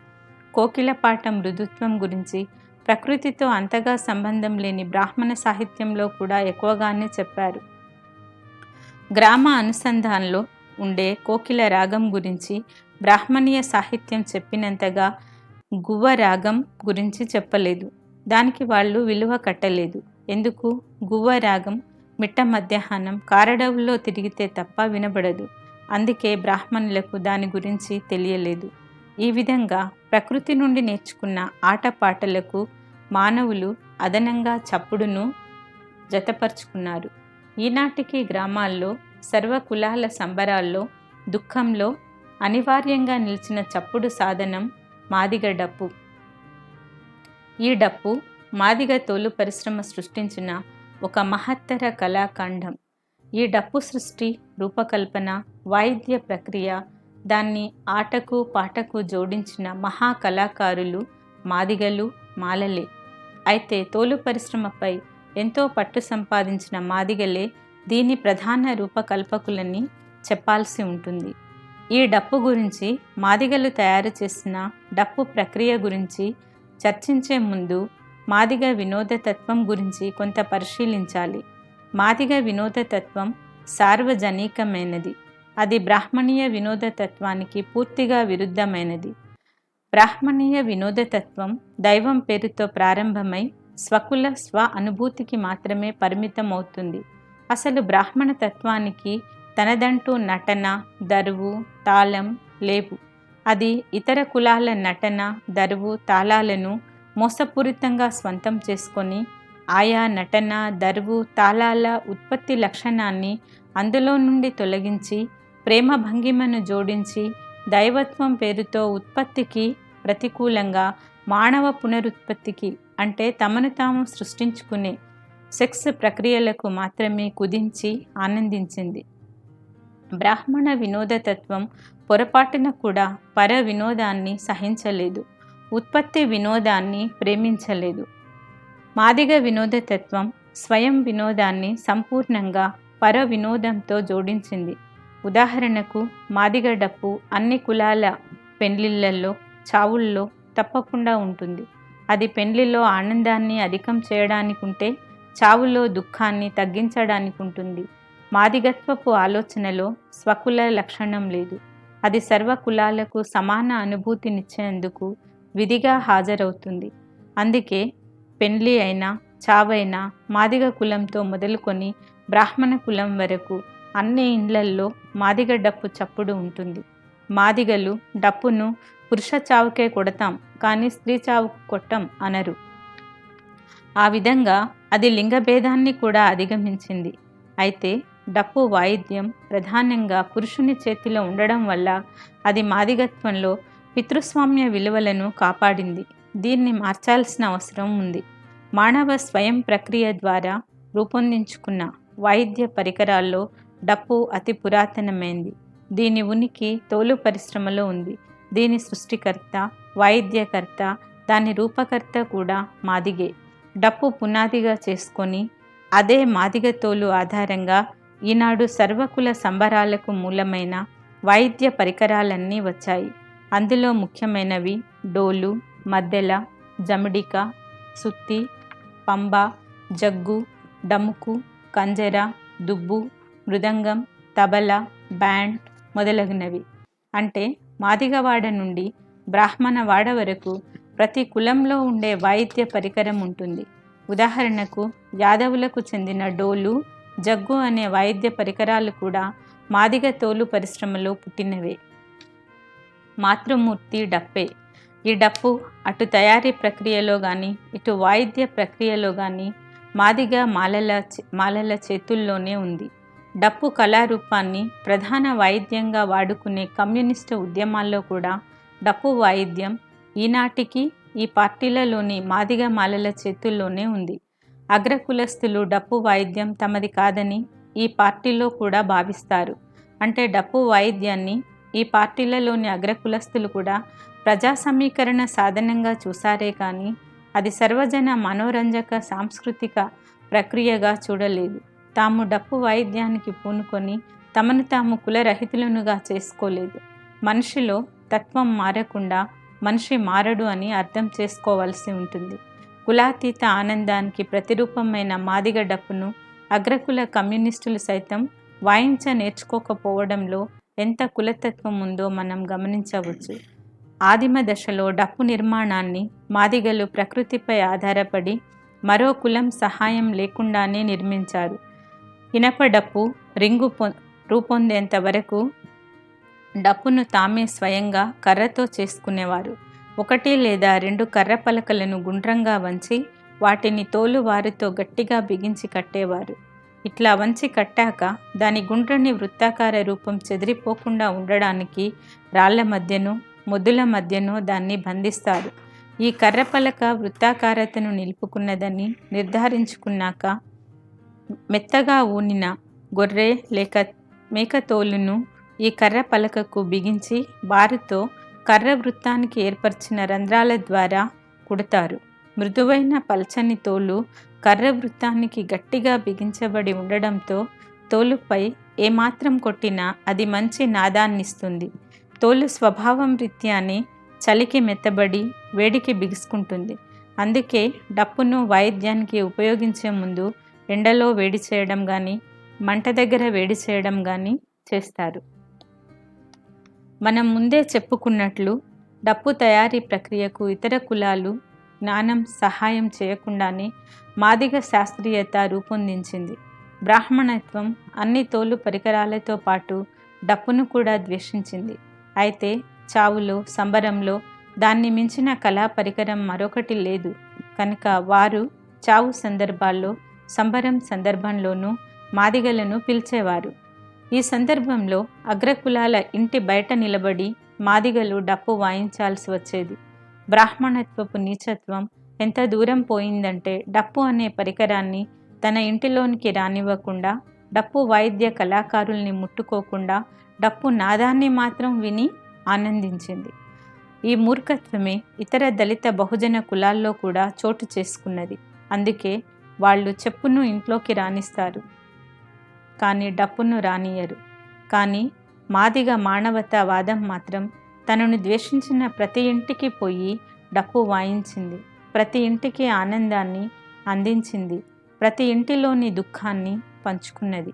కోకిల పాట మృదుత్వం గురించి ప్రకృతితో అంతగా సంబంధం లేని బ్రాహ్మణ సాహిత్యంలో కూడా ఎక్కువగానే చెప్పారు. గ్రామ అనుసంధానంలో ఉండే కోకిల రాగం గురించి బ్రాహ్మణీయ సాహిత్యం చెప్పినంతగా గువ్వ రాగం గురించి చెప్పలేదు. దానికి వాళ్ళు విలువ కట్టలేదు. ఎందుకు? గువ్వ రాగం మిట్ట మధ్యాహ్నం కారడవుల్లో తిరిగితే తప్ప వినబడదు. అందుకే బ్రాహ్మణులకు దాని గురించి తెలియలేదు. ఈ విధంగా ప్రకృతి నుండి నేర్చుకున్న ఆటపాటలకు మానవులు అదనంగా చప్పుడును జతపరుచుకున్నారు. ఈనాటికి గ్రామాల్లో సర్వ కులాల సంబరాల్లో, దుఃఖంలో అనివార్యంగా నిలిచిన చప్పుడు సాధనం మాదిగ డప్పు. ఈ డప్పు మాదిగ తోలు పరిశ్రమ సృష్టించిన ఒక మహత్తర కళాఖండం. ఈ డప్పు సృష్టి, రూపకల్పన, వాయిద్య ప్రక్రియ, దాన్ని ఆటకు పాటకు జోడించిన మహా కళాకారులు మాదిగలు, మాలలే. అయితే తోలు పరిశ్రమపై ఎంతో పట్టు సంపాదించిన మాదిగలే దీని ప్రధాన రూపకల్పకులని చెప్పాల్సి ఉంటుంది. ఈ డప్పు గురించి, మాదిగలు తయారు చేసిన డప్పు ప్రక్రియ గురించి చర్చించే ముందు మాదిగ వినోదతత్వం గురించి కొంత పరిశీలించాలి. మాదిగ వినోదతత్వం సార్వజనీకమైనది. అది బ్రాహ్మణీయ వినోదతత్వానికి పూర్తిగా విరుద్ధమైనది. బ్రాహ్మణీయ వినోదతత్వం దైవం పేరుతో ప్రారంభమై స్వకుల స్వ అనుభూతికి మాత్రమే పరిమితమవుతుంది. అసలు బ్రాహ్మణ తత్వానికి తనదంటూ నటన, దరువు, తాళం లేవు. అది ఇతర కులాల నటన, దరువు, తాళాలను మోసపూరితంగా స్వంతం చేసుకొని ఆయా నటన, దరువు, తాళాల ఉత్పత్తి లక్షణాన్ని అందులో నుండి తొలగించి ప్రేమ భంగిమను జోడించి దైవత్వం పేరుతో ఉత్పత్తికి ప్రతికూలంగా మానవ పునరుత్పత్తికి, అంటే తమను తాము సృష్టించుకునే సెక్స్ ప్రక్రియలకు మాత్రమే కుదించి ఆనందించింది. బ్రాహ్మణ వినోదతత్వం పొరపాటున కూడా పర వినోదాన్ని సహించలేదు, ఉత్పత్తి వినోదాన్ని ప్రేమించలేదు. మాదిగ వినోదతత్వం స్వయం వినోదాన్ని సంపూర్ణంగా పర వినోదంతో జోడించింది. ఉదాహరణకు మాదిగ డప్పు అన్ని కులాల పెండ్లిళ్ళల్లో, చావుల్లో తప్పకుండా ఉంటుంది. అది పెండ్లిలో ఆనందాన్ని అధికం చేయడానికుంటే, చావులో దుఃఖాన్ని తగ్గించడానికుంటుంది. మాదిగత్వపు ఆలోచనలో స్వకుల లక్షణం లేదు. అది సర్వ కులాలకు సమాన అనుభూతినిచ్చేందుకు విధిగా హాజరవుతుంది. అందుకే పెండ్లి అయినా చావైనా మాదిగ కులంతో మొదలుకొని బ్రాహ్మణ కులం వరకు అన్ని ఇండ్లల్లో మాదిగ డప్పు చప్పుడు ఉంటుంది. మాదిగలు డప్పును పురుష చావుకే కొడతాం కానీ స్త్రీ చావుకు కొట్టం అనరు. ఆ విధంగా అది లింగభేదాన్ని కూడా అధిగమించింది. అయితే డప్పు వాయిద్యం ప్రధానంగా పురుషుని చేతిలో ఉండడం వల్ల అది మాదిగత్వంలో పితృస్వామ్య విలువలను కాపాడింది. దీన్ని మార్చాల్సిన అవసరం ఉంది. మానవ స్వయం ప్రక్రియ ద్వారా రూపొందించుకున్న వాయిద్య పరికరాల్లో డప్పు అతి పురాతనమైంది. దీని ఉనికి తోలు పరిశ్రమలో ఉంది. దీని సృష్టికర్త, వాయిద్యకర్త, దాని రూపకర్త కూడా మాదిగే. డప్పు పునాదిగా చేసుకొని అదే మాదిగ తోలు ఆధారంగా ఈనాడు సర్వకుల సంబరాలకు మూలమైన వాయిద్య పరికరాలన్నీ వచ్చాయి. అందులో ముఖ్యమైనవి డోలు, మద్దెల, జమిడిక, సుత్తి, పంబ, జగ్గు, డముకు, కంజర, దుబ్బు, మృదంగం, తబల, బ్యాండ్ మొదలగునవి. అంటే మాదిగవాడ నుండి బ్రాహ్మణవాడ వరకు ప్రతి కులంలో ఉండే వాయిద్య పరికరం ఉంటుంది. ఉదాహరణకు యాదవులకు చెందిన డోలు, జగ్గు అనే వాయిద్య పరికరాలు కూడా మాదిగ తోలు పరిశ్రమలో పుట్టినవే. మాతృమూర్తి డప్పే. ఈ డప్పు అటు తయారీ ప్రక్రియలో కానీ ఇటు వాయిద్య ప్రక్రియలో కానీ మాదిగ మాలల చేతుల్లోనే ఉంది. డప్పు కళారూపాన్ని ప్రధాన వాయిద్యంగా వాడుకునే కమ్యూనిస్టు ఉద్యమాల్లో కూడా డప్పు వాయిద్యం ఈనాటికి ఈ పార్టీలలోని మాదిగ మాలల చేతుల్లోనే ఉంది. అగ్రకులస్తులు డప్పు వాయిద్యం తమది కాదని ఈ పార్టీలో కూడా భావిస్తారు. అంటే డప్పు వాయిద్యాన్ని ఈ పార్టీలలోని అగ్రకులస్తులు కూడా ప్రజా సమీకరణ సాధనంగా చూసారే కానీ అది సర్వజన మనోరంజక సాంస్కృతిక ప్రక్రియగా చూడలేదు. తాము డప్పు వాయిద్యానికి పూనుకొని తమను తాము కులరహితులనుగా చేసుకోలేదు. మనిషిలో తత్వం మారకుండా మనిషి మారడు అని అర్థం చేసుకోవాల్సి ఉంటుంది. కులాతీత ఆనందానికి ప్రతిరూపమైన మాదిగ డప్పును అగ్రకుల కమ్యూనిస్టులు సైతం వాయించ నేర్చుకోకపోవడంలో ఎంత కులతత్వం ఉందో మనం గమనించవచ్చు. ఆదిమ దశలో డప్పు నిర్మాణాన్ని మాదిగలు ప్రకృతిపై ఆధారపడి మరో కులం సహాయం లేకుండానే నిర్మించారు. ఇనప డప్పు రింగు రూపొందేంత వరకు డప్పును తామే స్వయంగా కర్రతో చేసుకునేవారు. 1 లేదా 2 కర్ర పలకలను గుండ్రంగా వంచి వాటిని తోలు వారితో గట్టిగా బిగించి కట్టేవారు. ఇట్లా వంచి కట్టాక దాని గుండ్రని వృత్తాకార రూపం చెదిరిపోకుండా ఉండడానికి రాళ్ల మధ్యనో మొద్దుల మధ్యనో దాన్ని బంధిస్తారు. ఈ కర్ర పలక వృత్తాకారతను నిలుపుకున్నదని నిర్ధారించుకున్నాక మెత్తగా ఊనిన గొర్రె లేక మేక తోలును ఈ కర్ర పలకకు బిగించి బారుతో కర్ర వృత్తానికి ఏర్పరిచిన రంధ్రాల ద్వారా కుడతారు. మృదువైన పల్చని తోలు కర్ర వృత్తానికి గట్టిగా బిగించబడి ఉండడంతో తోలుపై ఏమాత్రం కొట్టినా అది మంచి నాదాన్నిస్తుంది. తోలు స్వభావం రీత్యానే చలికి మెత్తబడి వేడికి బిగుసుకుంటుంది. అందుకే డప్పును వాయిద్యానికి ఉపయోగించే ముందు ఎండలో వేడి చేయడం కానీ మంట దగ్గర వేడి చేయడం కానీ చేస్తారు. మనం ముందే చెప్పుకున్నట్లు డప్పు తయారీ ప్రక్రియకు ఇతర కులాలు జ్ఞానం సహాయం చేయకుండానే మాదిగ శాస్త్రీయత రూపొందించింది. బ్రాహ్మణత్వం అన్ని తోలు పరికరాలతో పాటు డప్పును కూడా ద్వేషించింది. అయితే చావులో సంబరంలో దాన్ని మించిన కళా పరికరం మరొకటి లేదు కనుక వారు చావు సందర్భాల్లో సంబరం సందర్భంలోనూ మాదిగలను పిలిచేవారు. ఈ సందర్భంలో అగ్రకులాల ఇంటి బయట నిలబడి మాదిగలు డప్పు వాయించాల్సి వచ్చేది. బ్రాహ్మణత్వపు నీచత్వం ఎంత దూరం పోయిందంటే డప్పు అనే పరికరాన్ని తన ఇంటిలోనికి రానివ్వకుండా, డప్పు వాయిద్య కళాకారుల్ని ముట్టుకోకుండా డప్పు నాదాన్ని మాత్రం విని ఆనందించింది. ఈ మూర్ఖత్వమే ఇతర దళిత బహుజన కులాల్లో కూడా చోటు చేసుకున్నది. అందుకే వాళ్ళు చెప్పును ఇంట్లోకి రానిస్తారు కానీ డప్పును రానియరు. కానీ మాదిగ మానవతావాదం మాత్రం తనను ద్వేషించిన ప్రతి ఇంటికి పోయి డప్పు వాయించింది. ప్రతి ఇంటికి ఆనందాన్ని అందించింది, ప్రతి ఇంటిలోని దుఃఖాన్ని పంచుకున్నది.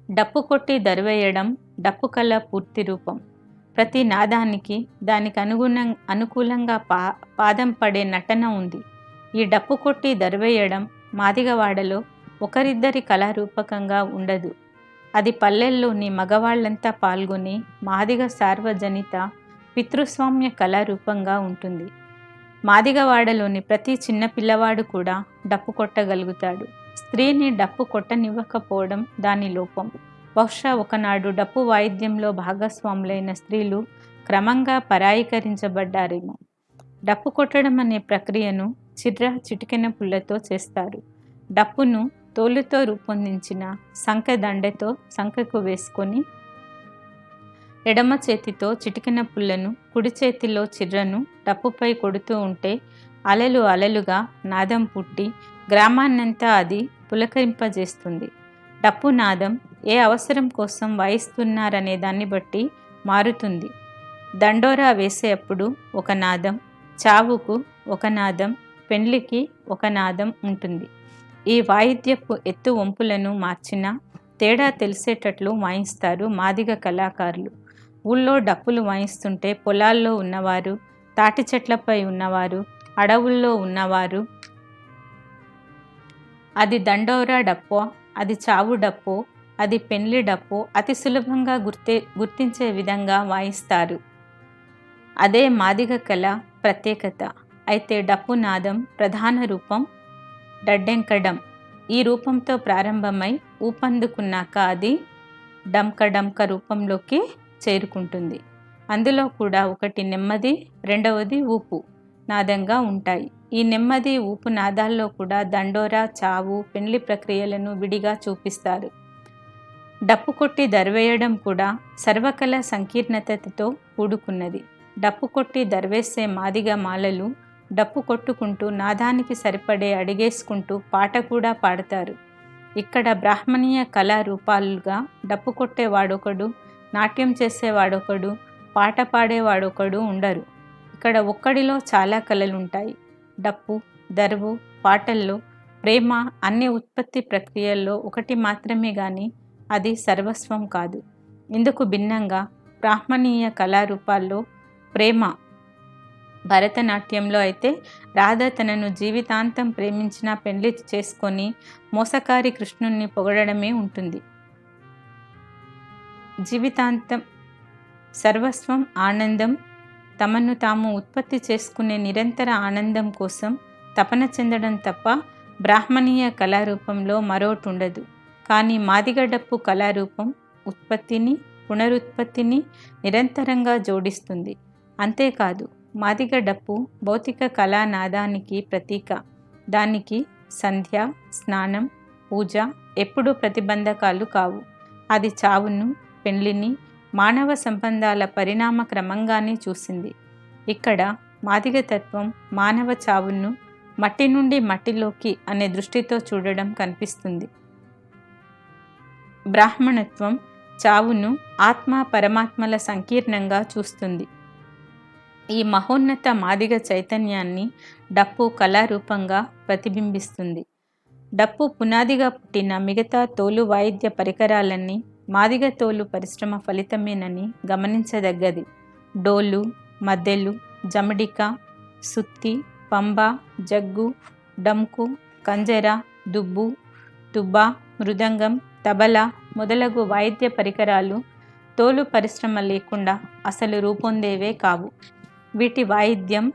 డప్పు కొట్టి దరివేయడం డప్పు కళ పూర్తి రూపం. ప్రతి నాదానికి దానికి అనుకూలంగా పాదం పడే నటన ఉంది. ఈ డప్పు కొట్టి దరివేయడం మాదిగవాడలో ఒకరిద్దరి కళారూపకంగా ఉండదు. అది పల్లెల్లోని మగవాళ్లంతా పాల్గొని మాదిగ సార్వజనిత పితృస్వామ్య కళారూపంగా ఉంటుంది. మాదిగవాడలోని ప్రతి చిన్న పిల్లవాడు కూడా డప్పు కొట్టగలుగుతాడు. స్త్రీని డప్పు కొట్టనివ్వకపోవడం దాని లోపం. బహుశా ఒకనాడు డప్పు వాయిద్యంలో భాగస్వాములైన స్త్రీలు క్రమంగా పరాయీకరించబడ్డారేమో. డప్పు కొట్టడం అనే ప్రక్రియను చిటికెన పుల్లతో చేస్తారు. డప్పును తోలుతో రూపొందించిన సంఖ దండతో సంఖకు వేసుకొని ఎడమ చేతితో చిటికెన పుల్లను, కుడి చేతిలో చిర్రను డప్పుపై కొడుతూ ఉంటే అలలు అలలుగా నాదం పుట్టి గ్రామాన్నంతా అది పులకరింపజేస్తుంది. డప్పు నాదం ఏ అవసరం కోసం వాయిస్తున్నారనే దాన్ని బట్టి మారుతుంది. దండోరా వేసేటప్పుడు ఒక నాదం, చావుకు ఒక నాదం, పెండ్లికి ఒక నాదం ఉంటుంది. ఈ వాయిద్యపు ఎత్తు వంపులను మార్చినా తేడా తెలిసేటట్లు వాయిస్తారు మాదిగ కళాకారులు. ఊళ్ళో డప్పులు వాయిస్తుంటే పొలాల్లో ఉన్నవారు, తాటి చెట్లపై ఉన్నవారు, అడవుల్లో ఉన్నవారు అది దండోరా డప్పో, అది చావు డప్పో, అది పెండ్లి డప్పో అతి సులభంగా గుర్తించే విధంగా వాయిస్తారు. అదే మాదిగ కళ ప్రత్యేకత. అయితే డప్పు నాదం ప్రధాన రూపం డడ్డెంకడం. ఈ రూపంతో ప్రారంభమై ఊపందుకున్నాక అది డంక రూపంలోకి చేరుకుంటుంది. అందులో కూడా ఒకటి నెమ్మది, రెండవది ఊపు నాదంగా ఉంటాయి. ఈ నెమ్మది ఊపు నాదాల్లో కూడా దండోరా, చావు, పెండ్లి ప్రక్రియలను విడిగా చూపిస్తారు. డప్పు కొట్టి దరివేయడం కూడా సర్వకళ సంకీర్ణతతో కూడుకున్నది. డప్పు కొట్టి దరివేసే మాదిగ మాలలు డప్పు కొట్టుకుంటూ నాదానికి సరిపడే అడిగేసుకుంటూ పాట కూడా పాడతారు. ఇక్కడ బ్రాహ్మణీయ కళారూపాలుగా డప్పు కొట్టేవాడొకడు, నాట్యం చేసేవాడొకడు, పాట పాడేవాడొకడు ఉండరు. ఇక్కడ ఒక్కడిలో చాలా కళలుంటాయి. డప్పు, దరువు, పాటల్లో ప్రేమ అన్ని ఉత్పత్తి ప్రక్రియల్లో ఒకటి మాత్రమే గాని అది సర్వస్వం కాదు. ఇందుకు భిన్నంగా బ్రాహ్మణీయ కళారూపాల్లో ప్రేమ, భరతనాట్యంలో అయితే రాధ తనను జీవితాంతం ప్రేమించిన పెండ్లి చేసుకొని మోసకారి కృష్ణుణ్ణి పొగడమే ఉంటుంది. జీవితాంతం సర్వస్వం ఆనందం, తమను తాము ఉత్పత్తి చేసుకునే నిరంతర ఆనందం కోసం తపన చెందడం తప్ప బ్రాహ్మణీయ కళారూపంలో మరోటి ఉండదు. కానీ మాదిగ డప్పు కళారూపం ఉత్పత్తిని, పునరుత్పత్తిని నిరంతరంగా జోడిస్తుంది. అంతేకాదు, మాదిగ డప్పు భౌతిక కళానాదానికి ప్రతీక. దానికి సంధ్య, స్నానం, పూజ ఎప్పుడూ ప్రతిబంధకాలు కావు. అది చావును, పెండ్లిని, మానవ సంబంధాల పరిణామ క్రమంగానే చూసింది. ఇక్కడ మాదిగ తత్వం మానవ చావును మట్టి నుండి మట్టిలోకి అనే దృష్టితో చూడడం కనిపిస్తుంది. బ్రాహ్మణత్వం చావును ఆత్మ పరమాత్మల సంకీర్ణంగా చూస్తుంది. ఈ మహోన్నత మాదిగ చైతన్యాన్ని డప్పు కళారూపంగా ప్రతిబింబిస్తుంది. డప్పు పునాదిగా పుట్టిన మిగతా తోలు వాయిద్య పరికరాలన్నీ మాదిగ తోలు పరిశ్రమ ఫలితమేనని గమనించదగ్గది. డోలు, మద్దెలు, జమడిక, సుత్తి, పంబ, జగ్గు, డంకు, కంజర, దుబ్బు, తుబ్బ, మృదంగం, తబలా మొదలగు వాయిద్య పరికరాలు తోలు పరిశ్రమ లేకుండా అసలు రూపొందేవే కావు. వీటి వాయిద్యం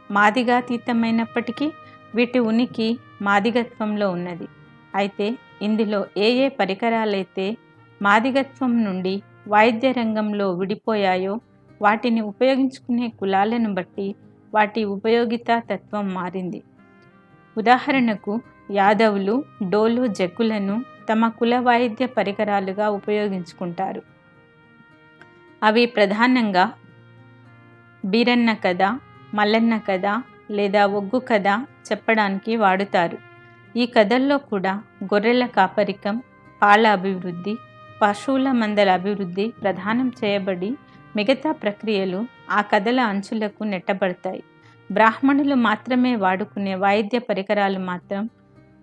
మాదిగాతీతమైనప్పటికీ వీటి ఉనికి మాదిగత్వంలో ఉన్నది. అయితే ఇందులో ఏ ఏ పరికరాలైతే మాదిగత్వం నుండి వాయిద్య రంగంలో విడిపోయాయో వాటిని ఉపయోగించుకునే కులాలను బట్టి వాటి ఉపయోగితా తత్వం మారింది. ఉదాహరణకు యాదవులు డోలు, జగ్గులను తమ కుల వాయిద్య పరికరాలుగా ఉపయోగించుకుంటారు. అవి ప్రధానంగా బీరన్న కథ, మల్లన్న కథ లేదా ఒగ్గు కథ చెప్పడానికి వాడుతారు. ఈ కథల్లో కూడా గొర్రెల కాపరికం, పాల అభివృద్ధి, పశువుల మందల అభివృద్ధి ప్రధానం చేయబడి మిగతా ప్రక్రియలు ఆ కథల అంచులకు నెట్టబడతాయి. బ్రాహ్మణులు మాత్రమే వాడుకునే వాయిద్య పరికరాలు మాత్రం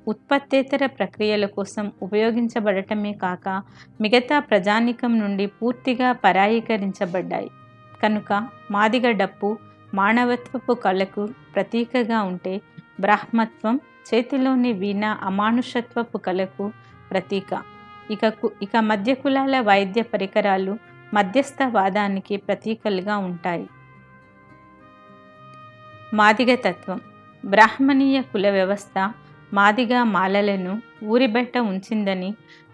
ఉత్పత్తేతర ప్రక్రియల కోసం ఉపయోగించబడటమే కాక మిగతా ప్రజానీకం నుండి పూర్తిగా పరాయీకరించబడ్డాయి. కనుక మాదిగ డప్పు మానవత్వపు కళకు ప్రతీకగా ఉంటే, బ్రాహ్మత్వం చేతిలోని వీణ అమానుషత్వపు కళకు ప్రతీక. ఇక మధ్య కులాల వాయిద్య పరికరాలు మధ్యస్థవాదానికి ప్రతీకలుగా ఉంటాయి. మాదిగ తత్వం. బ్రాహ్మణీయ కుల వ్యవస్థ మాదిగ మాలలను ఊరి బయట ఉంచిందని,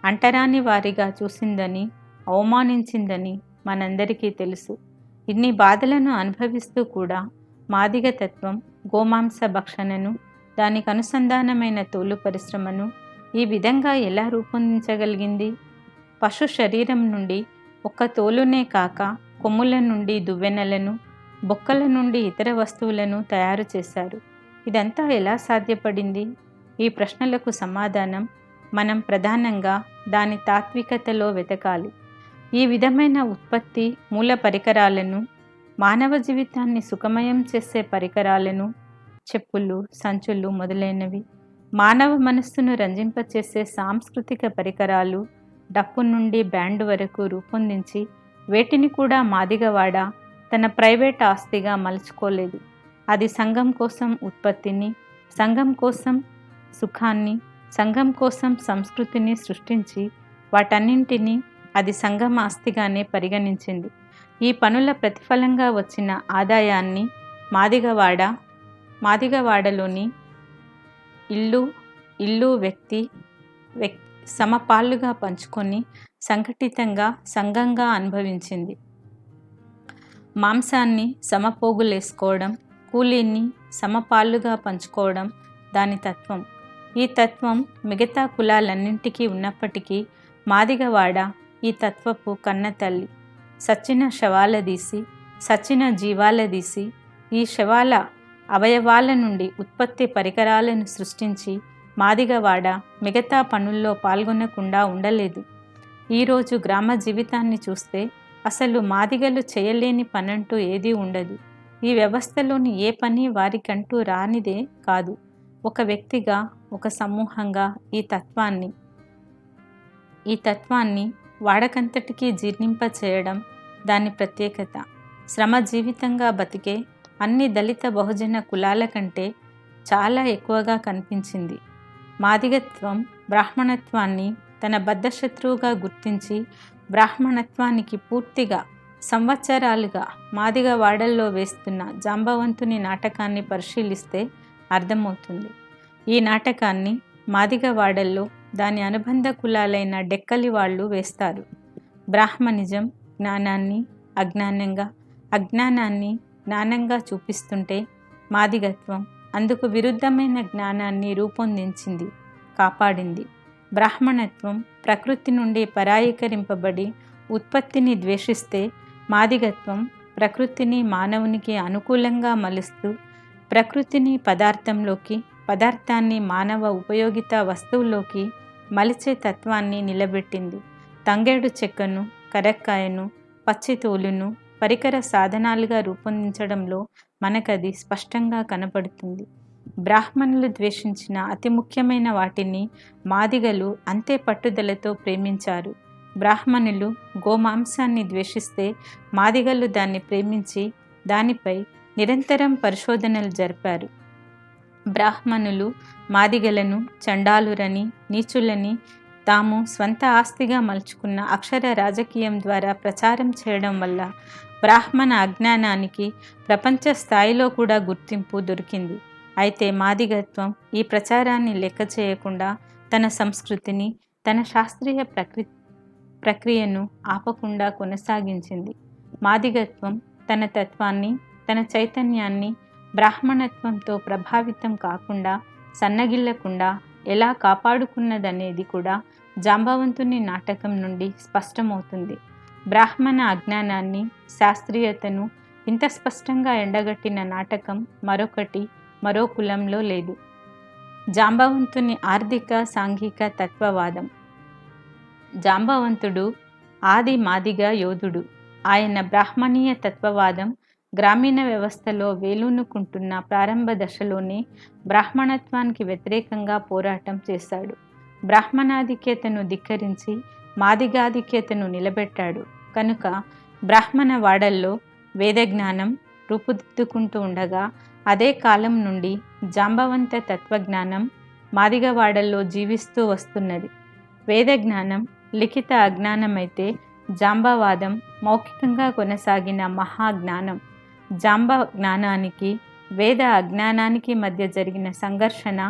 అంటరాని వారిగా చూసిందని, అవమానించిందని మనందరికీ తెలుసు. ఇన్ని బాధలను అనుభవిస్తూ కూడా మాదిగ తత్వం గోమాంస భక్షణను, దానికి అనుసంధానమైన తోలు పరిశ్రమను ఈ విధంగా ఎలా రూపొందించగలిగింది? పశు శరీరం నుండి ఒక్క తోలునే కాక కొమ్ముల నుండి దువ్వెనలను, బొక్కల నుండి ఇతర వస్తువులను తయారు చేశారు. ఇదంతా ఎలా సాధ్యపడింది? ఈ ప్రశ్నలకు సమాధానం మనం ప్రధానంగా దాని తాత్వికతలో వెతకాలి. ఈ విధమైన ఉత్పత్తి మూల పరికరాలను, మానవ జీవితాన్ని సుఖమయం చేసే పరికరాలను, చెప్పులు, సంచులు మొదలైనవి, మానవ మనస్సును రంజింపచేసే సాంస్కృతిక పరికరాలు, డప్పు నుండి బ్యాండ్ వరకు రూపొందించి వేటిని కూడా మాదిగవాడ తన ప్రైవేట్ ఆస్తిగా మలుచుకోలేదు. అది సంఘం కోసం ఉత్పత్తిని, సంఘం కోసం సుఖాన్ని, సంఘం కోసం సంస్కృతిని సృష్టించి వాటన్నింటినీ అది సంఘం ఆస్తిగానే పరిగణించింది. ఈ పనుల ప్రతిఫలంగా వచ్చిన ఆదాయాన్ని మాదిగవాడలోని ఇల్లు వ్యక్తి సమపాళ్లుగా పంచుకొని సంఘటితంగా సంఘంగా అనుభవించింది. మాంసాన్ని సమపోగులేసుకోవడం, కూలీని సమపాళ్లుగా పంచుకోవడం దాని తత్వం. ఈ తత్వం మిగతా కులాలన్నింటికీ ఉన్నప్పటికీ మాదిగవాడ ఈ తత్వపు కన్నతల్లి. సచ్చిన శవాలదీసి, సచ్చిన జీవాలదీసి, ఈ శవాల అవయవాల నుండి ఉత్పత్తి పరికరాలను సృష్టించి మాదిగవాడ మిగతా పనుల్లో పాల్గొనకుండా ఉండలేదు. ఈరోజు గ్రామ జీవితాన్ని చూస్తే అసలు మాదిగలు చేయలేని పనంటూ ఏదీ ఉండదు. ఈ వ్యవస్థలోని ఏ పని వారికంటూ రానిదే కాదు. ఒక వ్యక్తిగా, ఒక సమూహంగా ఈ తత్వాన్ని వాడకంతటికీ జీర్ణింపచేయడం దాని ప్రత్యేకత. శ్రమ జీవితంగా బతికే అన్ని దళిత బహుజన కులాల కంటే చాలా ఎక్కువగా కనిపించింది. మాదిగత్వం బ్రాహ్మణత్వాన్ని తన బద్ధశత్రువుగా గుర్తించి, బ్రాహ్మణత్వానికి పూర్తిగా సంవత్సరాలుగా మాదిగ వాడల్లో వేస్తున్న జాంబవంతుని నాటకాన్ని పరిశీలిస్తే అర్థమవుతుంది. ఈ నాటకాన్ని మాదిగ వాడల్లో దాని అనుబంధ కులాలైన డెక్కలి వాళ్ళు వేస్తారు. బ్రాహ్మణిజం జ్ఞానాన్ని అజ్ఞానంగా, అజ్ఞానాన్ని జ్ఞానంగా చూపిస్తుంటే, మాదిగత్వం అందుకు విరుద్ధమైన జ్ఞానాన్ని రూపొందించింది, కాపాడింది. బ్రాహ్మణత్వం ప్రకృతి నుండి పరాయీకరింపబడి ఉత్పత్తిని ద్వేషిస్తే, మాదిగత్వం ప్రకృతిని మానవునికి అనుకూలంగా మలుస్తూ ప్రకృతిని పదార్థంలోకి, పదార్థాన్ని మానవ ఉపయోగిత వస్తువులోకి మలిచే తత్వాన్ని నిలబెట్టింది. తంగేడు చెక్కను, కరక్కాయను, పచ్చితోలును పరికర సాధనాలుగా రూపొందించడంలో మనకది స్పష్టంగా కనపడుతుంది. బ్రాహ్మణులు ద్వేషించిన అతి ముఖ్యమైన వాటిని మాదిగలు అంతే పట్టుదలతో ప్రేమించారు. బ్రాహ్మణులు గోమాంసాన్ని ద్వేషిస్తే, మాదిగలు దాన్ని ప్రేమించి దానిపై నిరంతరం పరిశోధనలు జరిపారు. బ్రాహ్మణులు మాదిగలను చండాలురని, నీచులని తాము స్వంత ఆస్తిగా మలుచుకున్న అక్షర రాజకీయం ద్వారా ప్రచారం చేయడం వల్ల బ్రాహ్మణ అజ్ఞానానికి ప్రపంచ స్థాయిలో కూడా గుర్తింపు దొరికింది. అయితే మాదిగత్వం ఈ ప్రచారాన్ని లెక్క చేయకుండా తన సంస్కృతిని, తన శాస్త్రీయ ప్రక్రియను ఆపకుండా కొనసాగించింది. మాదిగత్వం తన తత్వాన్ని, తన చైతన్యాన్ని బ్రాహ్మణత్వంతో ప్రభావితం కాకుండా, సన్నగిల్లకుండా ఎలా కాపాడుకున్నదనేది కూడా జాంబవంతుని నాటకం నుండి స్పష్టమవుతుంది. బ్రాహ్మణ అజ్ఞానాన్ని, శాస్త్రీయతను ఇంత స్పష్టంగా ఎండగట్టిన నాటకం మరో కులంలో లేదు. జాంబవంతుని ఆర్థిక సాంఘిక తత్వవాదం. జాంబవంతుడు ఆది మాదిగ యోధుడు. ఆయన బ్రాహ్మణీయ తత్వవాదం గ్రామీణ వ్యవస్థలో వేలూనుకుంటున్న ప్రారంభ దశలోనే బ్రాహ్మణత్వానికి వ్యతిరేకంగా పోరాటం చేశాడు. బ్రాహ్మణాధిక్యతను ధిక్కరించి మాదిగాధిక్యతను నిలబెట్టాడు. కనుక బ్రాహ్మణ వాడల్లో వేదజ్ఞానం రూపుదిద్దుకుంటూ ఉండగా అదే కాలం నుండి జాంబవంత తత్వజ్ఞానం మాదిగవాడల్లో జీవిస్తూ వస్తున్నది. వేదజ్ఞానం లిఖిత అజ్ఞానమైతే జాంబవాదం మౌఖికంగా కొనసాగిన మహాజ్ఞానం. జాంబ జ్ఞానానికి వేద అజ్ఞానానికి మధ్య జరిగిన సంఘర్షణ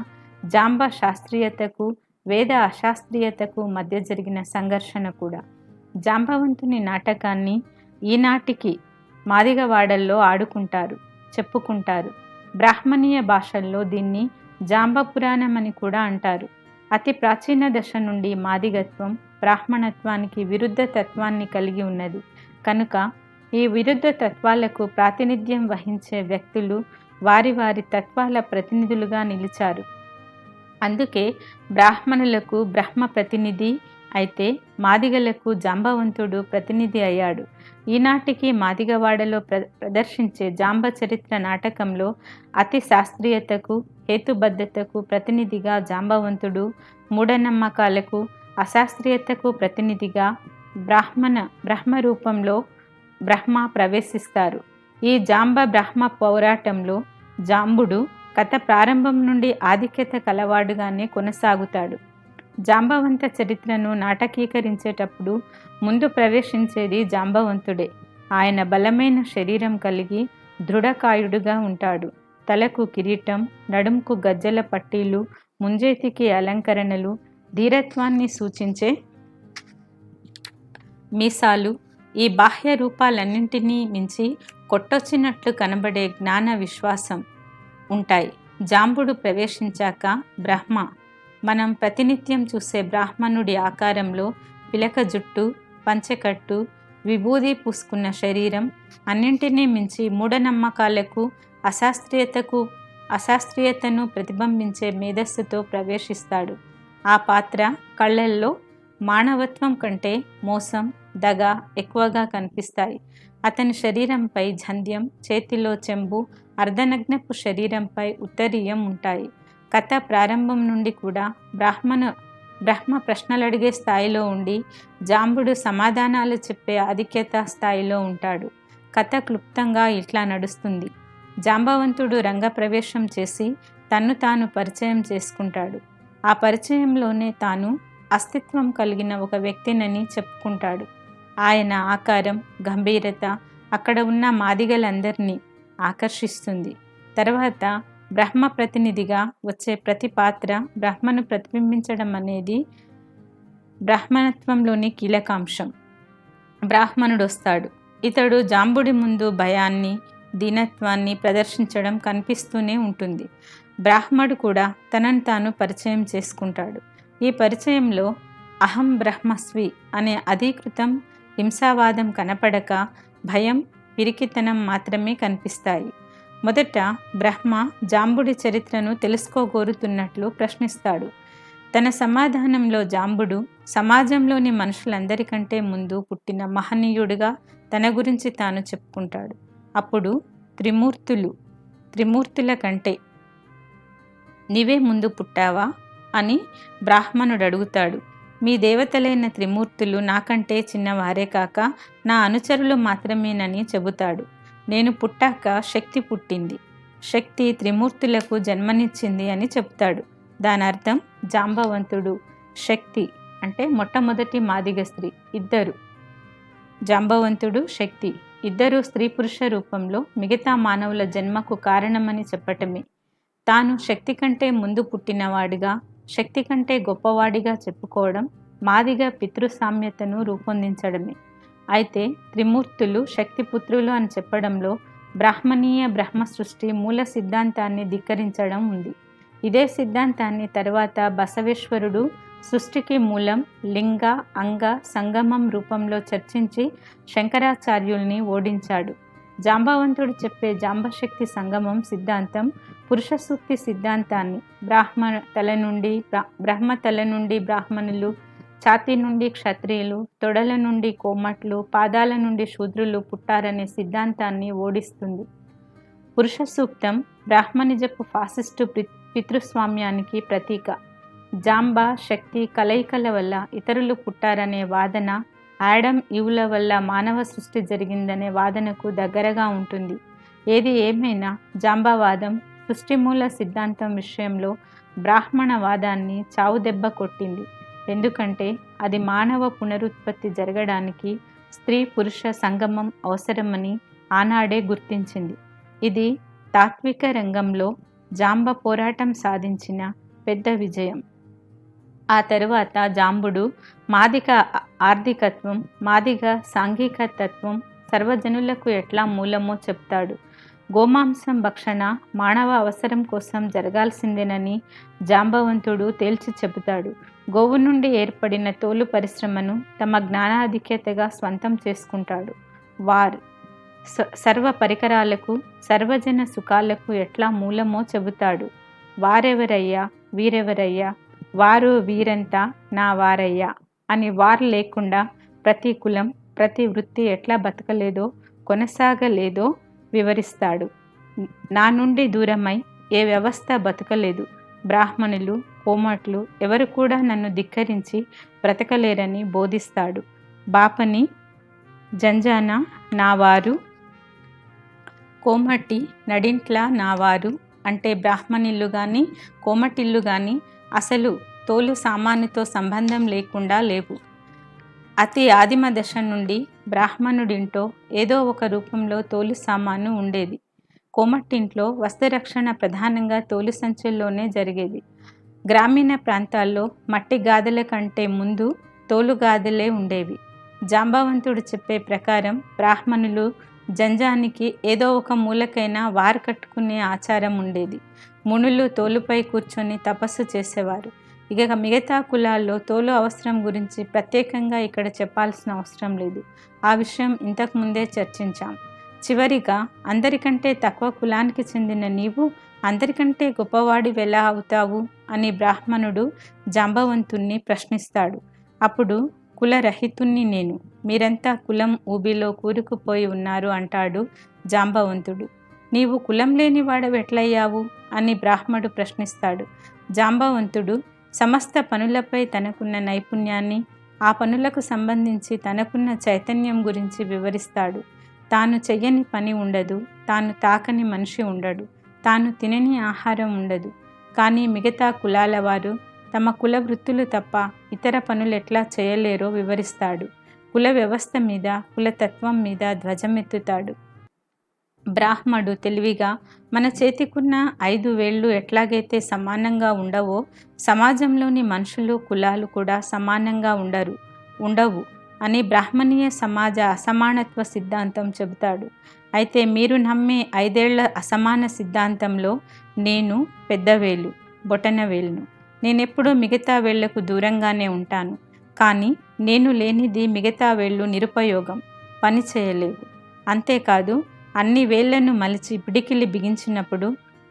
జాంబ శాస్త్రీయతకు వేద అశాస్త్రీయతకు మధ్య జరిగిన సంఘర్షణ కూడా. జాంబవంతుని నాటకాన్ని ఈనాటికి మాదిగవాడల్లో ఆడుకుంటారు, చెప్పుకుంటారు. బ్రాహ్మణీయ భాషల్లో దీన్ని జాంబ పురాణం అని కూడా అంటారు. అతి ప్రాచీన దశ నుండి మాదిగత్వం బ్రాహ్మణత్వానికి విరుద్ధ తత్వాన్ని కలిగి ఉన్నది. కనుక ఈ విరుద్ధ తత్వాలకు ప్రాతినిధ్యం వహించే వ్యక్తులు వారి వారి తత్వాల ప్రతినిధులుగా నిలిచారు. అందుకే బ్రాహ్మణులకు బ్రహ్మ ప్రతినిధి అయితే మాదిగలకు జాంబవంతుడు ప్రతినిధి అయ్యాడు. ఈనాటికి మాదిగవాడలో ప్రదర్శించే జాంబ చరిత్ర నాటకంలో అతి శాస్త్రీయతకు హేతుబద్ధతకు ప్రతినిధిగా జాంబవంతుడు, మూఢనమ్మకాలకు అశాస్త్రీయతకు ప్రతినిధిగా బ్రహ్మ రూపంలో బ్రహ్మ ప్రవేశిస్తారు. ఈ జాంబ బ్రహ్మ పోరాటంలో జాంబుడు కథ ప్రారంభం నుండి ఆధిక్యత కలవాడుగానే కొనసాగుతాడు. జాంబవంత చరిత్రను నాటకీకరించేటప్పుడు ముందు ప్రవేశించేది జాంబవంతుడే. ఆయన బలమైన శరీరం కలిగి దృఢకాయుడుగా ఉంటాడు. తలకు కిరీటం, నడుంకు గజ్జల పట్టీలు, ముంజేతికి అలంకరణలు, ధీరత్వాన్ని సూచించే మీసాలు, ఈ బాహ్య రూపాలన్నింటినీ మించి కొట్టొచ్చినట్లు కనబడే జ్ఞాన విశ్వాసం ఉంటాయి. జాంబుడు ప్రవేశించాక బ్రహ్మ మనం ప్రతినిత్యం చూసే బ్రాహ్మణుడి ఆకారంలో పిలక జుట్టు, పంచెకట్టు, విభూది పూసుకున్న శరీరం, అన్నింటినీ మించి మూఢనమ్మకాలకు అశాస్త్రీయతను ప్రతిబింబించే మేధస్సుతో ప్రవేశిస్తాడు. ఆ పాత్ర కళ్ళల్లో మానవత్వం కంటే మోసం, దగ ఎక్కువగా కనిపిస్తాయి. అతని శరీరంపై జంధ్యం, చేతిలో చెంబు, అర్ధనగ్నపు శరీరంపై ఉత్తరీయం ఉంటాయి. కథ ప్రారంభం నుండి కూడా బ్రహ్మ ప్రశ్నలడిగే స్థాయిలో ఉండి జాంబుడు సమాధానాలు చెప్పే ఆధిక్యత స్థాయిలో ఉంటాడు. కథ క్లుప్తంగా ఇట్లా నడుస్తుంది. జాంబవంతుడు రంగప్రవేశం చేసి తన్ను తాను పరిచయం చేసుకుంటాడు. ఆ పరిచయంలోనే తాను అస్తిత్వం కలిగిన ఒక వ్యక్తినని చెప్పుకుంటాడు. ఆయన ఆకారం, గంభీరత అక్కడ ఉన్న మాదిగలందరినీ ఆకర్షిస్తుంది. తర్వాత బ్రహ్మ ప్రతినిధిగా వచ్చే ప్రతి పాత్ర బ్రహ్మను ప్రతిబింబించడం అనేది బ్రాహ్మణత్వంలోని కీలకాంశం. బ్రాహ్మణుడు వస్తాడు. ఇతడు జాంబుడి ముందు భయాన్ని, దీనత్వాన్ని ప్రదర్శించడం కనిపిస్తూనే ఉంటుంది. బ్రాహ్మడు కూడా తనను తాను పరిచయం చేసుకుంటాడు. ఈ పరిచయంలో అహం బ్రహ్మస్వి అనే అధీకృతం హింసావాదం కనపడక భయం, పిరికితనం మాత్రమే కనిపిస్తాయి. మొదట బ్రహ్మ జాంబుడి చరిత్రను తెలుసుకోగోరుతున్నట్లు ప్రశ్నిస్తాడు. తన సమాధానంలో జాంబుడు సమాజంలోని మనుషులందరికంటే ముందు పుట్టిన మహనీయుడిగా తన గురించి తాను చెప్పుకుంటాడు. అప్పుడు త్రిమూర్తుల కంటే నీవే ముందు పుట్టావా అని బ్రాహ్మణుడు అడుగుతాడు. మీ దేవతలైన త్రిమూర్తులు నాకంటే చిన్నవారే కాక నా అనుచరులు మాత్రమేనని చెబుతాడు. నేను పుట్టాక శక్తి పుట్టింది, శక్తి త్రిమూర్తులకు జన్మనిచ్చింది అని చెప్తాడు. దాని అర్థం జాంబవంతుడు, శక్తి అంటే మొట్టమొదటి మాదిగ స్త్రీ ఇద్దరు, జాంబవంతుడు, శక్తి ఇద్దరు స్త్రీ పురుష రూపంలో మిగతా మానవుల జన్మకు కారణమని చెప్పటమే. తాను శక్తి కంటే ముందు పుట్టినవాడిగా, శక్తి కంటే గొప్పవాడిగా చెప్పుకోవడం మాదిగ పితృసామ్యతను రూపొందించడమే. అయితే త్రిమూర్తులు శక్తిపుత్రులు అని చెప్పడంలో బ్రాహ్మణీయ బ్రహ్మ సృష్టి మూల సిద్ధాంతాన్ని ధిక్కరించడం ఉంది. ఇదే సిద్ధాంతాన్ని తర్వాత బసవేశ్వరుడు సృష్టికి మూలం లింగ, అంగ, సంగమం రూపంలో చర్చించి శంకరాచార్యుల్ని ఓడించాడు. జాంబవంతుడు చెప్పే జాంబశక్తి సంగమం సిద్ధాంతం పురుష సూక్తి సిద్ధాంతాన్ని బ్రహ్మ తల నుండి బ్రాహ్మణులు, ఛాతీ నుండి క్షత్రియులు, తొడల నుండి కోమట్లు, పాదాల నుండి శూద్రులు పుట్టారనే సిద్ధాంతాన్ని ఓడిస్తుంది. పురుష సూక్తం బ్రాహ్మణిజపు ఫాసిస్టు పితృస్వామ్యానికి ప్రతీక. జాంబ, శక్తి కలయికల వల్ల ఇతరులు పుట్టారనే వాదన ఆడమ్ ఈవుల వల్ల మానవ సృష్టి జరిగిందనే వాదనకు దగ్గరగా ఉంటుంది. ఏది ఏమైనా జాంబవాదం సృష్టిమూల సిద్ధాంతం విషయంలో బ్రాహ్మణవాదాన్ని చావుదెబ్బ కొట్టింది. ఎందుకంటే అది మానవ పునరుత్పత్తి జరగడానికి స్త్రీ పురుష సంగమం అవసరమని ఆనాడే గుర్తించింది. ఇది తాత్విక రంగంలో జాంబ పోరాటం సాధించిన పెద్ద విజయం. ఆ తరువాత జాంబుడు మాదిగ ఆర్థికత్వం, మాదిగ సాంఘిక తత్వం సర్వజనులకు ఎట్లా మూలమో చెప్తాడు. గోమాంసం భక్షణ మానవ అవసరం కోసం జరగాల్సిందేనని జాంబవంతుడు తేల్చి చెబుతాడు. గోవు నుండి ఏర్పడిన తోలు పరిశ్రమను తమ జ్ఞానాధిక్యతగా స్వంతం చేసుకుంటాడు. సర్వ పరికరాలకు, సర్వజన సుఖాలకు ఎట్లా మూలమో చెబుతాడు. వారెవరయ్యా, వీరెవరయ్యా, వారు వీరంతా నా వారయ్యా అని వారు లేకుండా ప్రతి కులం, ప్రతి వృత్తి ఎట్లా బతకలేదో, కొనసాగలేదో వివరిస్తాడు. నా నుండి దూరమై ఏ వ్యవస్థ బతకలేదు. బ్రాహ్మణులు, కోమట్లు ఎవరు కూడా నన్ను ధిక్కరించి బ్రతకలేరని బోధిస్తాడు. బాపని, జంజాన నావారు, కోమటి, నడింట్ల నావారు అంటే బ్రాహ్మణిల్లు కానీ కోమటిల్లు కానీ అసలు తోలు సామానుతో సంబంధం లేకుండా లేవు. అతి ఆదిమ దశ నుండి బ్రాహ్మణుడింటో ఏదో ఒక రూపంలో తోలు సామాను ఉండేది. కోమట్టింట్లో వస్త్రరక్షణ ప్రధానంగా తోలు సంచుల్లోనే జరిగేది. గ్రామీణ ప్రాంతాల్లో మట్టి గాదెల కంటే ముందు తోలు గాదెలే ఉండేవి. జాంబవంతుడు చెప్పే ప్రకారం బ్రాహ్మణులు జంజానికి ఏదో ఒక మూలకైనా వారు కట్టుకునే ఆచారం ఉండేది. మునులు తోలుపై కూర్చొని తపస్సు చేసేవారు. ఇక మిగతా కులాల్లో తోలు అవసరం గురించి ప్రత్యేకంగా ఇక్కడ చెప్పాల్సిన అవసరం లేదు. ఆ విషయం ఇంతకుముందే చర్చించాం. చివరిగా, అందరికంటే తక్కువ కులానికి చెందిన నీవు అందరికంటే గొప్పవాడివెలా అవుతావు అని బ్రాహ్మణుడు జాంబవంతుణ్ణి ప్రశ్నిస్తాడు. అప్పుడు కులరహితుణ్ణి నేను, మీరంతా కులం ఊబిలో కూరుకుపోయి ఉన్నారు అంటాడు జాంబవంతుడు. నీవు కులం లేని వాడవెట్లయ్యావు అని బ్రాహ్మడు ప్రశ్నిస్తాడు. జాంబవంతుడు సమస్త పనులపై తనకున్న నైపుణ్యాన్ని, ఆ పనులకు సంబంధించి తనకున్న చైతన్యం గురించి వివరిస్తాడు. తాను చెయ్యని పని ఉండదు, తాను తాకని మనిషి ఉండడు, తాను తినని ఆహారం ఉండదు. కానీ మిగతా కులాల వారు తమ కుల వృత్తులు తప్ప ఇతర పనులు ఎట్లా చేయలేరో వివరిస్తాడు. కుల వ్యవస్థ మీద, కులతత్వం మీద ధ్వజమెత్తుతాడు. బ్రాహ్మడు తెలివిగా, మన చేతికున్న 5 వేళ్ళు ఎట్లాగైతే సమానంగా ఉండవో, సమాజంలోని మనుషులు, కులాలు కూడా సమానంగా ఉండవు అని బ్రాహ్మణీయ సమాజ అసమానత్వ సిద్ధాంతం చెబుతాడు. అయితే మీరు నమ్మే 5 ఏళ్ల అసమాన సిద్ధాంతంలో నేను పెద్దవేలు, బొటనవేలును. నేనెప్పుడూ మిగతా వేళ్లకు దూరంగానే ఉంటాను. కానీ నేను లేనిది మిగతా వేళ్ళు నిరుపయోగం, పని చేయలేవు. అంతేకాదు, అన్ని వేళ్లను మలిచి పిడికిలి బిగించినప్పుడు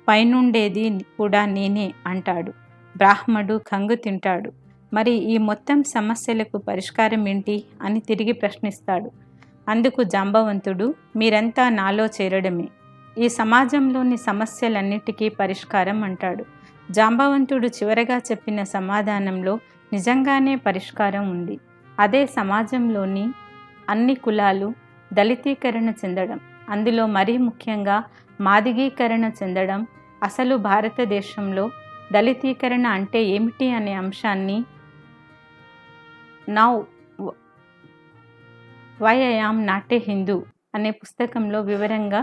పైనుండేది కూడా నేనే అంటాడు. బ్రాహ్మడు కంగు తింటాడు. మరి ఈ మొత్తం సమస్యలకు పరిష్కారం ఏంటి అని తిరిగి ప్రశ్నిస్తాడు. అందుకు జాంబవంతుడు, మీరంతా నాలో చేరడమే ఈ సమాజంలోని సమస్యలన్నిటికీ పరిష్కారం అంటాడు. జాంబవంతుడు చివరగా చెప్పిన సమాధానంలో నిజంగానే పరిష్కారం ఉంది. అదే సమాజంలోని అన్ని కులాలు దళితీకరణ చెందడం, అందులో మరీ ముఖ్యంగా మాదిగీకరణ చెందడం. అసలు భారతదేశంలో దళితీకరణ అంటే ఏమిటి అనే అంశాన్ని now why I am not a Hindu అనే పుస్తకంలో వివరంగా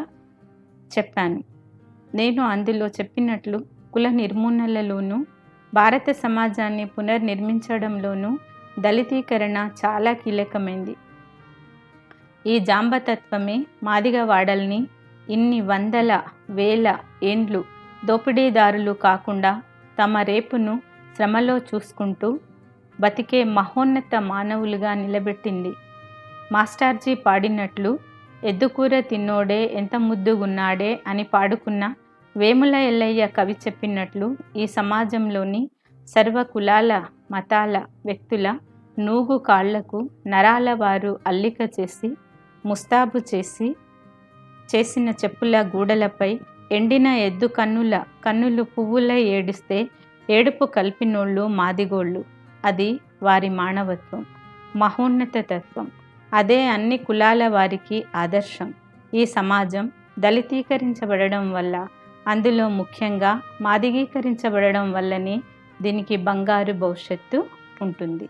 చెప్పాను. నేను అందులో చెప్పినట్లు కుల నిర్మూలనలోనూ భారత సమాజాన్ని పునర్నిర్మించడంలోనూ దళితీకరణ చాలా కీలకమైంది. ఈ జాంబతత్వమే మాదిగ వాడల్ని ఇన్ని వందల వేల ఏండ్లు దోపిడీదారులు కాకుండా తమ రేపును శ్రమలో చూసుకుంటూ బతికే మహోన్నత మానవులుగా నిలబెట్టింది. మాస్టార్జీ పాడినట్లు ఎద్దుకూర తిన్నోడే ఎంత ముద్దుగున్నాడే అని పాడుకున్న వేముల ఎల్లయ్య కవి చెప్పినట్లు ఈ సమాజంలోని సర్వ కులాల, మతాల వ్యక్తుల నూగు కాళ్లకు నరాల వారు అల్లిక చేసి ముస్తాబు చేసిన చెప్పుల గూడలపై ఎండిన ఎద్దు కన్నులు పువ్వులై ఏడిస్తే ఏడుపు కల్పినోళ్ళు మాదిగోళ్ళు. అది వారి మానవత్వం, మహోన్నత తత్వం. అదే అన్ని కులాల వారికి ఆదర్శం. ఈ సమాజం దళితీకరించబడడం వల్ల, అందులో ముఖ్యంగా మాదిగీకరించబడడం వల్లనే దీనికి బంగారు భవిష్యత్తు ఉంటుంది.